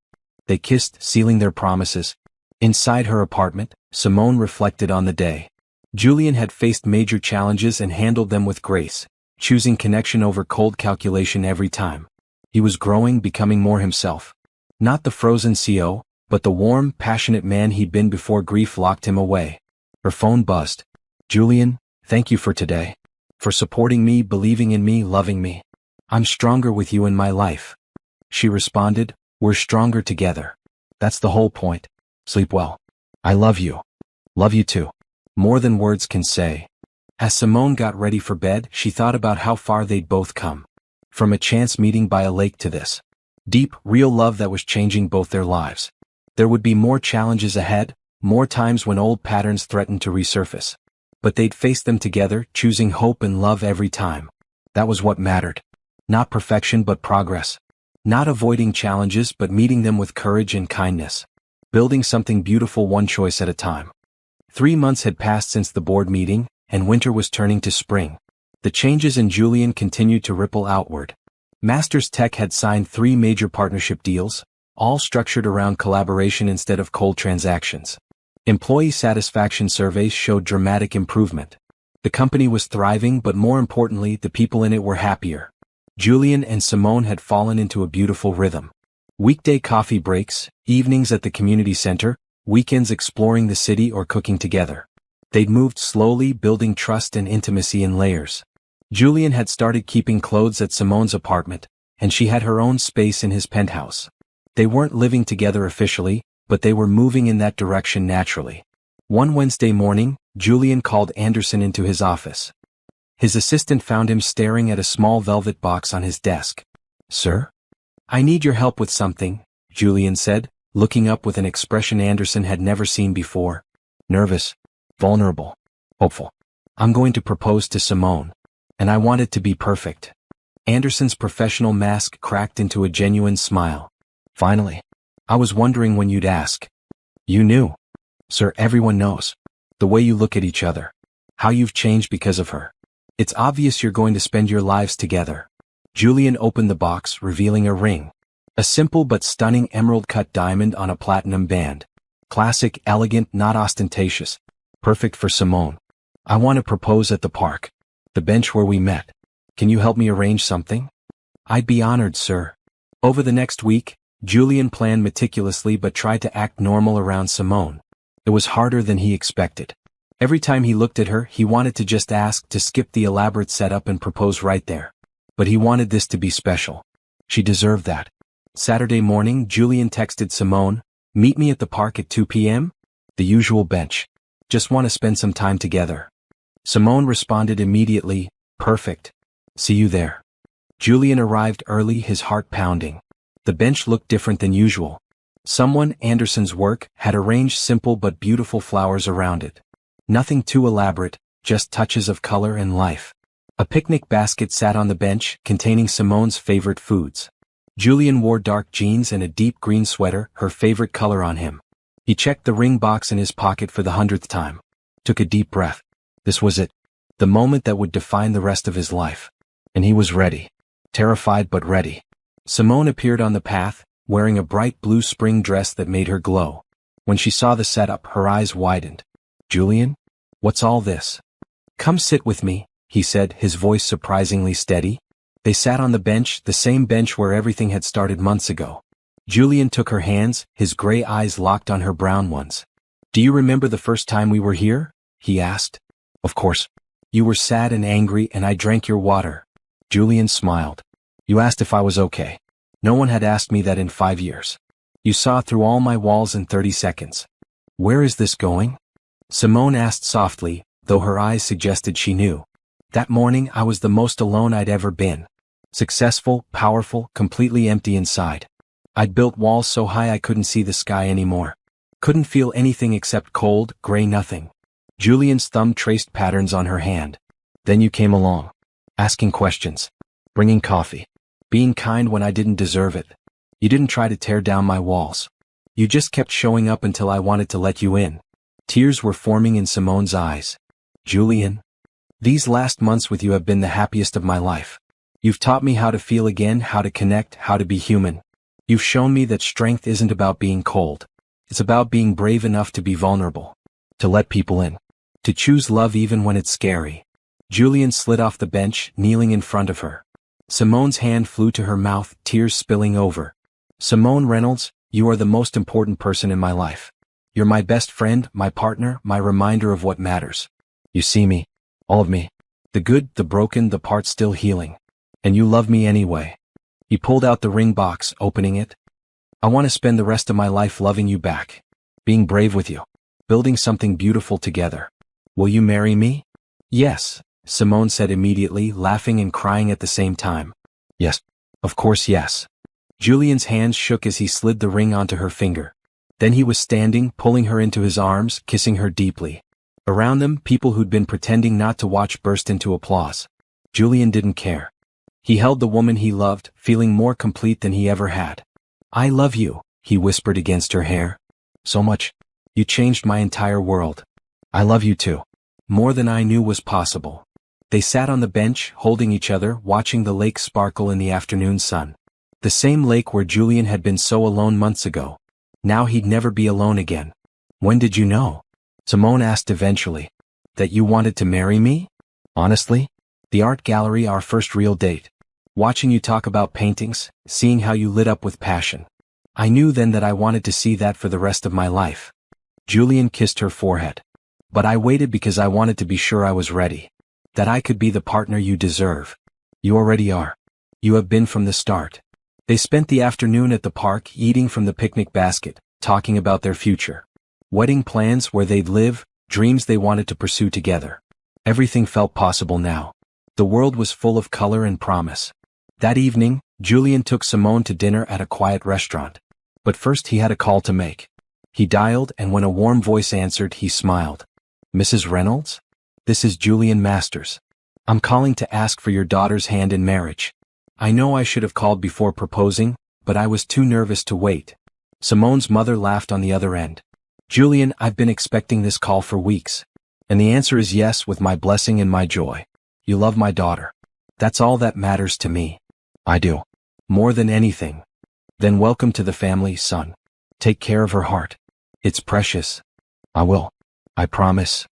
They kissed, sealing their promises. Inside her apartment, Simone reflected on the day. Julian had faced major challenges and handled them with grace, choosing connection over cold calculation every time. He was growing, becoming more himself. Not the frozen CO, but the warm, passionate man he'd been before grief locked him away. Her phone buzzed. Julian, thank you for today. For supporting me, believing in me, loving me. I'm stronger with you in my life. She responded, we're stronger together. That's the whole point. Sleep well. I love you. Love you too. More than words can say. As Simone got ready for bed, she thought about how far they'd both come. From a chance meeting by a lake to this deep, real love that was changing both their lives. There would be more challenges ahead, more times when old patterns threatened to resurface. But they'd face them together, choosing hope and love every time. That was what mattered. Not perfection but progress. Not avoiding challenges but meeting them with courage and kindness. Building something beautiful one choice at a time. 3 months had passed since the board meeting, and winter was turning to spring. The changes in Julian continued to ripple outward. Masters Tech had signed 3 major partnership deals, all structured around collaboration instead of cold transactions. Employee satisfaction surveys showed dramatic improvement. The company was thriving, but more importantly, the people in it were happier. Julian and Simone had fallen into a beautiful rhythm. Weekday coffee breaks, evenings at the community center, weekends exploring the city or cooking together. They'd moved slowly, building trust and intimacy in layers. Julian had started keeping clothes at Simone's apartment, and she had her own space in his penthouse. They weren't living together officially, but they were moving in that direction naturally. One Wednesday morning, Julian called Anderson into his office. His assistant found him staring at a small velvet box on his desk. Sir? I need your help with something, Julian said, looking up with an expression Anderson had never seen before. Nervous, vulnerable, hopeful. I'm going to propose to Simone. And I want it to be perfect. Anderson's professional mask cracked into a genuine smile. Finally. I was wondering when you'd ask. You knew. Sir, everyone knows. The way you look at each other. How you've changed because of her. It's obvious you're going to spend your lives together. Julian opened the box, revealing a ring. A simple but stunning emerald-cut diamond on a platinum band. Classic, elegant, not ostentatious. Perfect for Simone. I want to propose at the park. The bench where we met. Can you help me arrange something? I'd be honored, sir. Over the next week, Julian planned meticulously but tried to act normal around Simone. It was harder than he expected. Every time he looked at her, he wanted to just ask to skip the elaborate setup and propose right there. But he wanted this to be special. She deserved that. Saturday morning, Julian texted Simone, meet me at the park at 2 p.m.? The usual bench. Just want to spend some time together. Simone responded immediately, perfect. See you there. Julian arrived early, his heart pounding. The bench looked different than usual. Someone, Anderson's work, had arranged simple but beautiful flowers around it. Nothing too elaborate, just touches of color and life. A picnic basket sat on the bench, containing Simone's favorite foods. Julian wore dark jeans and a deep green sweater, her favorite color on him. He checked the ring box in his pocket for the 100th time. Took a deep breath. This was it. The moment that would define the rest of his life. And he was ready. Terrified but ready. Simone appeared on the path, wearing a bright blue spring dress that made her glow. When she saw the setup, her eyes widened. Julian? What's all this? Come sit with me, he said, his voice surprisingly steady. They sat on the bench, the same bench where everything had started months ago. Julian took her hands, his gray eyes locked on her brown ones. Do you remember the first time we were here? He asked. Of course. You were sad and angry and I drank your water. Julian smiled. You asked if I was okay. No one had asked me that in 5 years. You saw through all my walls in 30 seconds. Where is this going? Simone asked softly, though her eyes suggested she knew. That morning I was the most alone I'd ever been. Successful, powerful, completely empty inside. I'd built walls so high I couldn't see the sky anymore. Couldn't feel anything except cold, gray nothing. Julian's thumb traced patterns on her hand. Then you came along. Asking questions. Bringing coffee. Being kind when I didn't deserve it. You didn't try to tear down my walls. You just kept showing up until I wanted to let you in. Tears were forming in Simone's eyes. Julian. These last months with you have been the happiest of my life. You've taught me how to feel again, how to connect, how to be human. You've shown me that strength isn't about being cold. It's about being brave enough to be vulnerable. To let people in. To choose love even when it's scary. Julian slid off the bench, kneeling in front of her. Simone's hand flew to her mouth, tears spilling over. Simone Reynolds, you are the most important person in my life. You're my best friend, my partner, my reminder of what matters. You see me. All of me. The good, the broken, the parts still healing. And you love me anyway. He pulled out the ring box, opening it. I want to spend the rest of my life loving you back. Being brave with you. Building something beautiful together. Will you marry me? Yes, Simone said immediately, laughing and crying at the same time. Yes. Of course yes. Julian's hands shook as he slid the ring onto her finger. Then he was standing, pulling her into his arms, kissing her deeply. Around them, people who'd been pretending not to watch burst into applause. Julian didn't care. He held the woman he loved, feeling more complete than he ever had. I love you, he whispered against her hair. So much. You changed my entire world. I love you too. More than I knew was possible. They sat on the bench, holding each other, watching the lake sparkle in the afternoon sun. The same lake where Julian had been so alone months ago. Now he'd never be alone again. When did you know? Simone asked eventually. That you wanted to marry me? Honestly? The art gallery, our first real date. Watching you talk about paintings, seeing how you lit up with passion. I knew then that I wanted to see that for the rest of my life. Julian kissed her forehead. But I waited because I wanted to be sure I was ready. That I could be the partner you deserve. You already are. You have been from the start. They spent the afternoon at the park, eating from the picnic basket, talking about their future. Wedding plans, where they'd live, dreams they wanted to pursue together. Everything felt possible now. The world was full of color and promise. That evening, Julian took Simone to dinner at a quiet restaurant. But first he had a call to make. He dialed, and when a warm voice answered, he smiled. Mrs. Reynolds? This is Julian Masters. I'm calling to ask for your daughter's hand in marriage. I know I should have called before proposing, but I was too nervous to wait. Simone's mother laughed on the other end. Julian, I've been expecting this call for weeks. And the answer is yes, with my blessing and my joy. You love my daughter. That's all that matters to me. I do. More than anything. Then welcome to the family, son. Take care of her heart. It's precious. I will. I promise.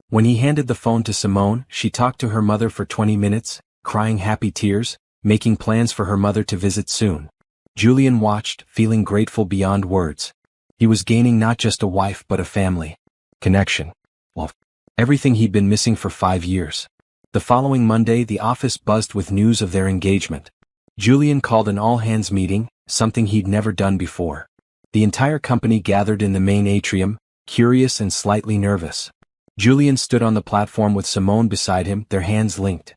When he handed the phone to Simone, she talked to her mother for 20 minutes, crying happy tears, making plans for her mother to visit soon. Julian watched, feeling grateful beyond words. He was gaining not just a wife but a family. Connection. Well, everything he'd been missing for 5 years. The following Monday, the office buzzed with news of their engagement. Julian called an all-hands meeting, something he'd never done before. The entire company gathered in the main atrium, curious and slightly nervous. Julian stood on the platform with Simone beside him, their hands linked.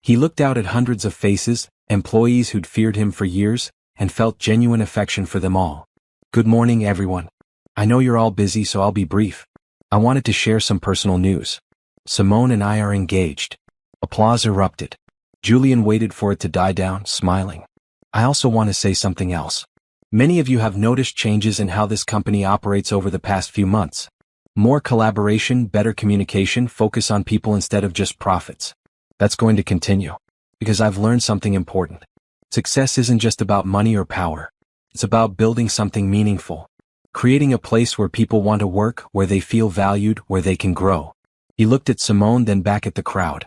He looked out at hundreds of faces, employees who'd feared him for years, and felt genuine affection for them all. Good morning, everyone. I know you're all busy, so I'll be brief. I wanted to share some personal news. Simone and I are engaged. Applause erupted. Julian waited for it to die down, smiling. I also want to say something else. Many of you have noticed changes in how this company operates over the past few months. More collaboration, better communication, focus on people instead of just profits. That's going to continue. Because I've learned something important. Success isn't just about money or power. It's about building something meaningful. Creating a place where people want to work, where they feel valued, where they can grow. He looked at Simone, then back at the crowd.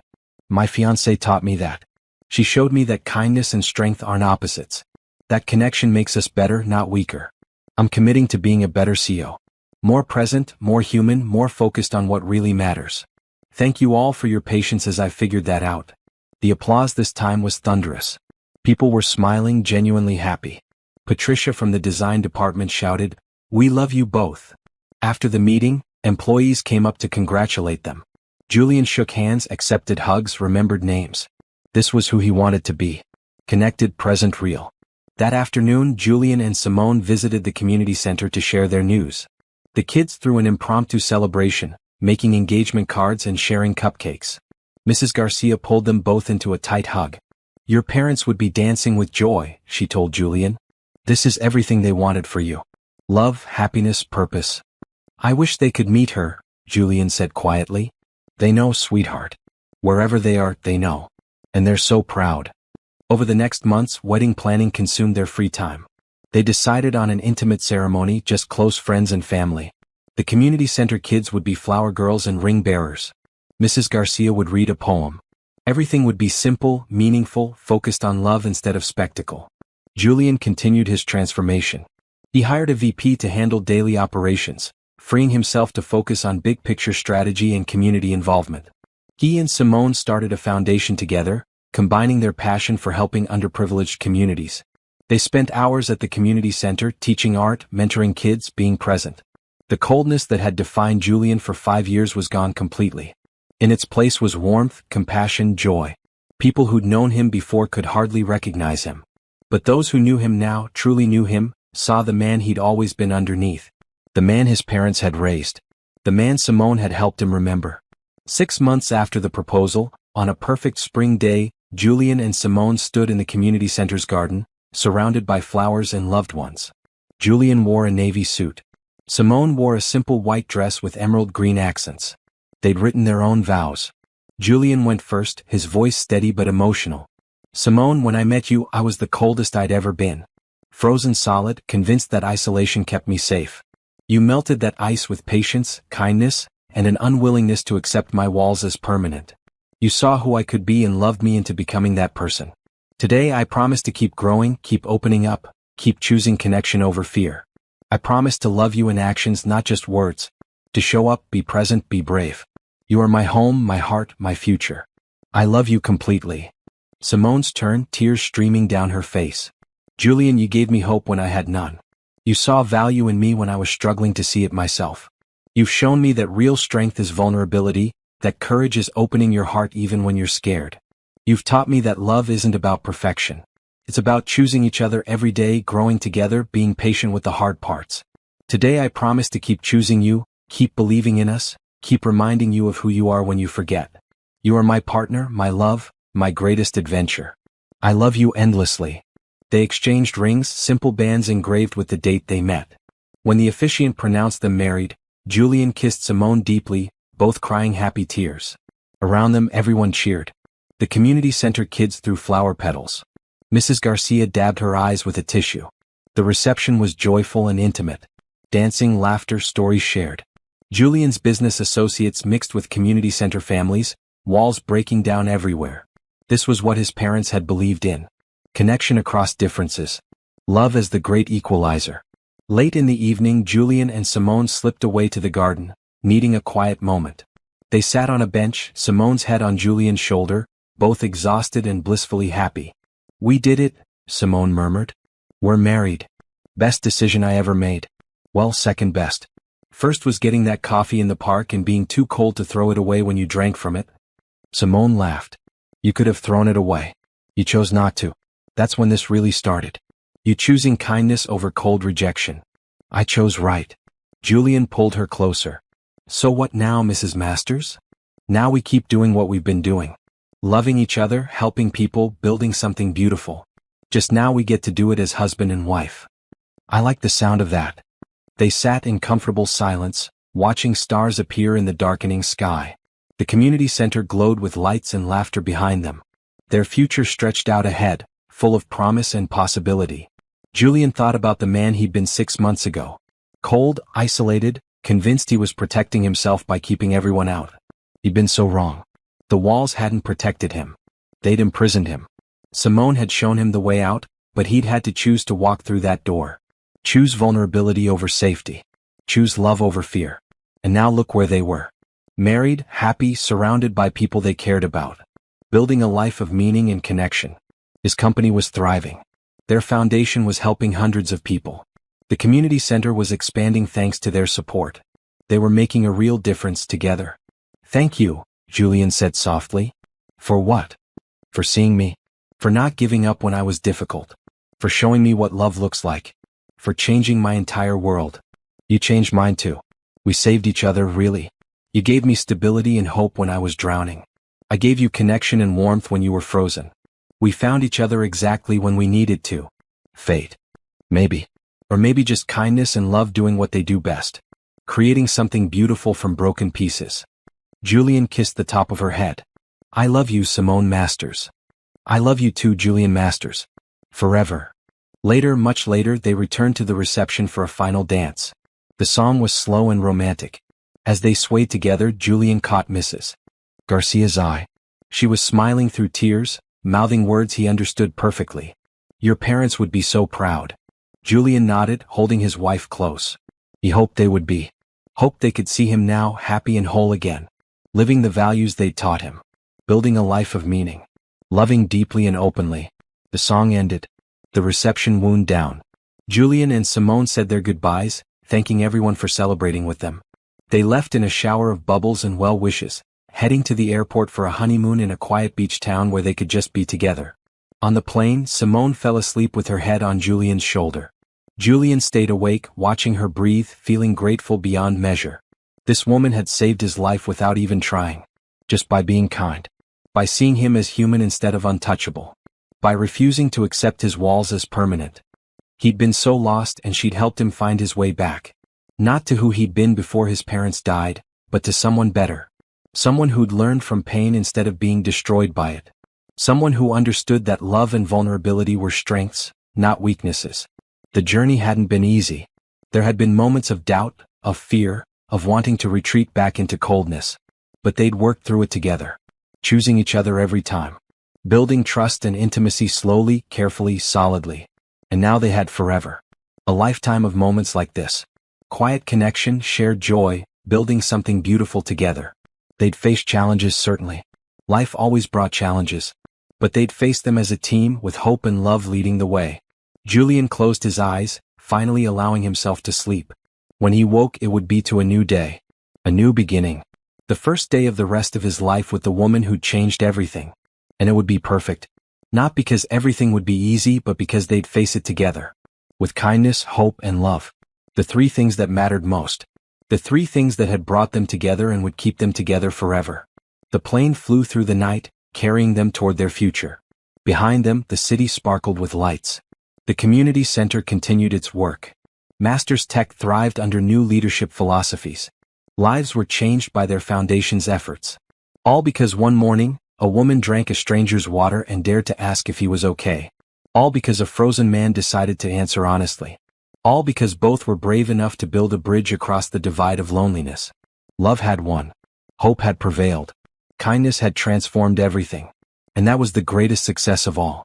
My fiancée taught me that. She showed me that kindness and strength aren't opposites. That connection makes us better, not weaker. I'm committing to being a better CEO. More present, more human, more focused on what really matters. Thank you all for your patience as I figured that out. The applause this time was thunderous. People were smiling, genuinely happy. Patricia from the design department shouted, "We love you both." After the meeting, employees came up to congratulate them. Julian shook hands, accepted hugs, remembered names. This was who he wanted to be. Connected, present, real. That afternoon, Julian and Simone visited the community center to share their news. The kids threw an impromptu celebration, making engagement cards and sharing cupcakes. Mrs. Garcia pulled them both into a tight hug. Your parents would be dancing with joy, she told Julian. This is everything they wanted for you. Love, happiness, purpose. I wish they could meet her, Julian said quietly. They know, sweetheart. Wherever they are, they know. And they're so proud. Over the next months, wedding planning consumed their free time. They decided on an intimate ceremony, just close friends and family. The community center kids would be flower girls and ring bearers. Mrs. Garcia would read a poem. Everything would be simple, meaningful, focused on love instead of spectacle. Julian continued his transformation. He hired a VP to handle daily operations, freeing himself to focus on big-picture strategy and community involvement. He and Simone started a foundation together, combining their passion for helping underprivileged communities. They spent hours at the community center teaching art, mentoring kids, being present. The coldness that had defined Julian for 5 years was gone completely. In its place was warmth, compassion, joy. People who'd known him before could hardly recognize him. But those who knew him now, truly knew him, saw the man he'd always been underneath. The man his parents had raised. The man Simone had helped him remember. 6 months after the proposal, on a perfect spring day, Julian and Simone stood in the community center's garden, surrounded by flowers and loved ones. Julian wore a navy suit. Simone wore a simple white dress with emerald green accents. They'd written their own vows. Julian went first, his voice steady but emotional. Simone, when I met you, I was the coldest I'd ever been. Frozen solid, convinced that isolation kept me safe. You melted that ice with patience, kindness, and an unwillingness to accept my walls as permanent. You saw who I could be and loved me into becoming that person. Today I promise to keep growing, keep opening up, keep choosing connection over fear. I promise to love you in actions, not just words. To show up, be present, be brave. You are my home, my heart, my future. I love you completely. Simone's turn, tears streaming down her face. Julian, you gave me hope when I had none. You saw value in me when I was struggling to see it myself. You've shown me that real strength is vulnerability, that courage is opening your heart even when you're scared. You've taught me that love isn't about perfection. It's about choosing each other every day, growing together, being patient with the hard parts. Today I promise to keep choosing you, keep believing in us, keep reminding you of who you are when you forget. You are my partner, my love, my greatest adventure. I love you endlessly. They exchanged rings, simple bands engraved with the date they met. When the officiant pronounced them married, Julian kissed Simone deeply, both crying happy tears. Around them everyone cheered. The community center kids threw flower petals. Mrs. Garcia dabbed her eyes with a tissue. The reception was joyful and intimate. Dancing, laughter, stories shared. Julian's business associates mixed with community center families, walls breaking down everywhere. This was what his parents had believed in. Connection across differences. Love as the great equalizer. Late in the evening, Julian and Simone slipped away to the garden, needing a quiet moment. They sat on a bench, Simone's head on Julian's shoulder, both exhausted and blissfully happy. We did it, Simone murmured. We're married. Best decision I ever made. Well, second best. First was getting that coffee in the park and being too cold to throw it away when you drank from it. Simone laughed. You could have thrown it away. You chose not to. That's when this really started. You choosing kindness over cold rejection. I chose right. Julian pulled her closer. So what now, Mrs. Masters? Now we keep doing what we've been doing. Loving each other, helping people, building something beautiful. Just now we get to do it as husband and wife. I like the sound of that. They sat in comfortable silence, watching stars appear in the darkening sky. The community center glowed with lights and laughter behind them. Their future stretched out ahead, full of promise and possibility. Julian thought about the man he'd been 6 months ago. Cold, isolated, convinced he was protecting himself by keeping everyone out. He'd been so wrong. The walls hadn't protected him. They'd imprisoned him. Simone had shown him the way out, but he'd had to choose to walk through that door. Choose vulnerability over safety. Choose love over fear. And now look where they were. Married, happy, surrounded by people they cared about. Building a life of meaning and connection. His company was thriving. Their foundation was helping hundreds of people. The community center was expanding thanks to their support. They were making a real difference together. Thank you, Julian said softly. For what? For seeing me. For not giving up when I was difficult. For showing me what love looks like. For changing my entire world. You changed mine too. We saved each other, really. You gave me stability and hope when I was drowning. I gave you connection and warmth when you were frozen. We found each other exactly when we needed to. Fate. Maybe. Or maybe just kindness and love doing what they do best. Creating something beautiful from broken pieces. Julian kissed the top of her head. I love you, Simone Masters. I love you too, Julian Masters. Forever. Later, much later, they returned to the reception for a final dance. The song was slow and romantic. As they swayed together, Julian caught Mrs. Garcia's eye. She was smiling through tears, mouthing words he understood perfectly. Your parents would be so proud. Julian nodded, holding his wife close. He hoped they would be. Hoped they could see him now, happy and whole again. Living the values they'd taught him. Building a life of meaning. loving deeply and openly. The song ended. The reception wound down. Julian and Simone said their goodbyes, thanking everyone for celebrating with them. They left in a shower of bubbles and well wishes, heading to the airport for a honeymoon in a quiet beach town where they could just be together. On the plane, Simone fell asleep with her head on Julian's shoulder. Julian stayed awake, watching her breathe, feeling grateful beyond measure. This woman had saved his life without even trying. Just by being kind. By seeing him as human instead of untouchable. By refusing to accept his walls as permanent. He'd been so lost and she'd helped him find his way back. Not to who he'd been before his parents died, but to someone better. Someone who'd learned from pain instead of being destroyed by it. Someone who understood that love and vulnerability were strengths, not weaknesses. The journey hadn't been easy. There had been moments of doubt, of fear, of wanting to retreat back into coldness. But they'd worked through it together. Choosing each other every time. Building trust and intimacy slowly, carefully, solidly. And now they had forever. A lifetime of moments like this. Quiet connection, shared joy, building something beautiful together. They'd faced challenges certainly. Life always brought challenges. But they'd faced them as a team with hope and love leading the way. Julian closed his eyes, finally allowing himself to sleep. When he woke, it would be to a new day. A new beginning. The first day of the rest of his life with the woman who'd changed everything. And it would be perfect. Not because everything would be easy, but because they'd face it together. With kindness, hope, and love. The three things that mattered most. The three things that had brought them together and would keep them together forever. The plane flew through the night, carrying them toward their future. Behind them, the city sparkled with lights. The community center continued its work. Masters Tech thrived under new leadership philosophies. Lives were changed by their foundation's efforts. All because one morning, a woman drank a stranger's water and dared to ask if he was okay. All because a frozen man decided to answer honestly. All because both were brave enough to build a bridge across the divide of loneliness. Love had won. Hope had prevailed. Kindness had transformed everything. And that was the greatest success of all.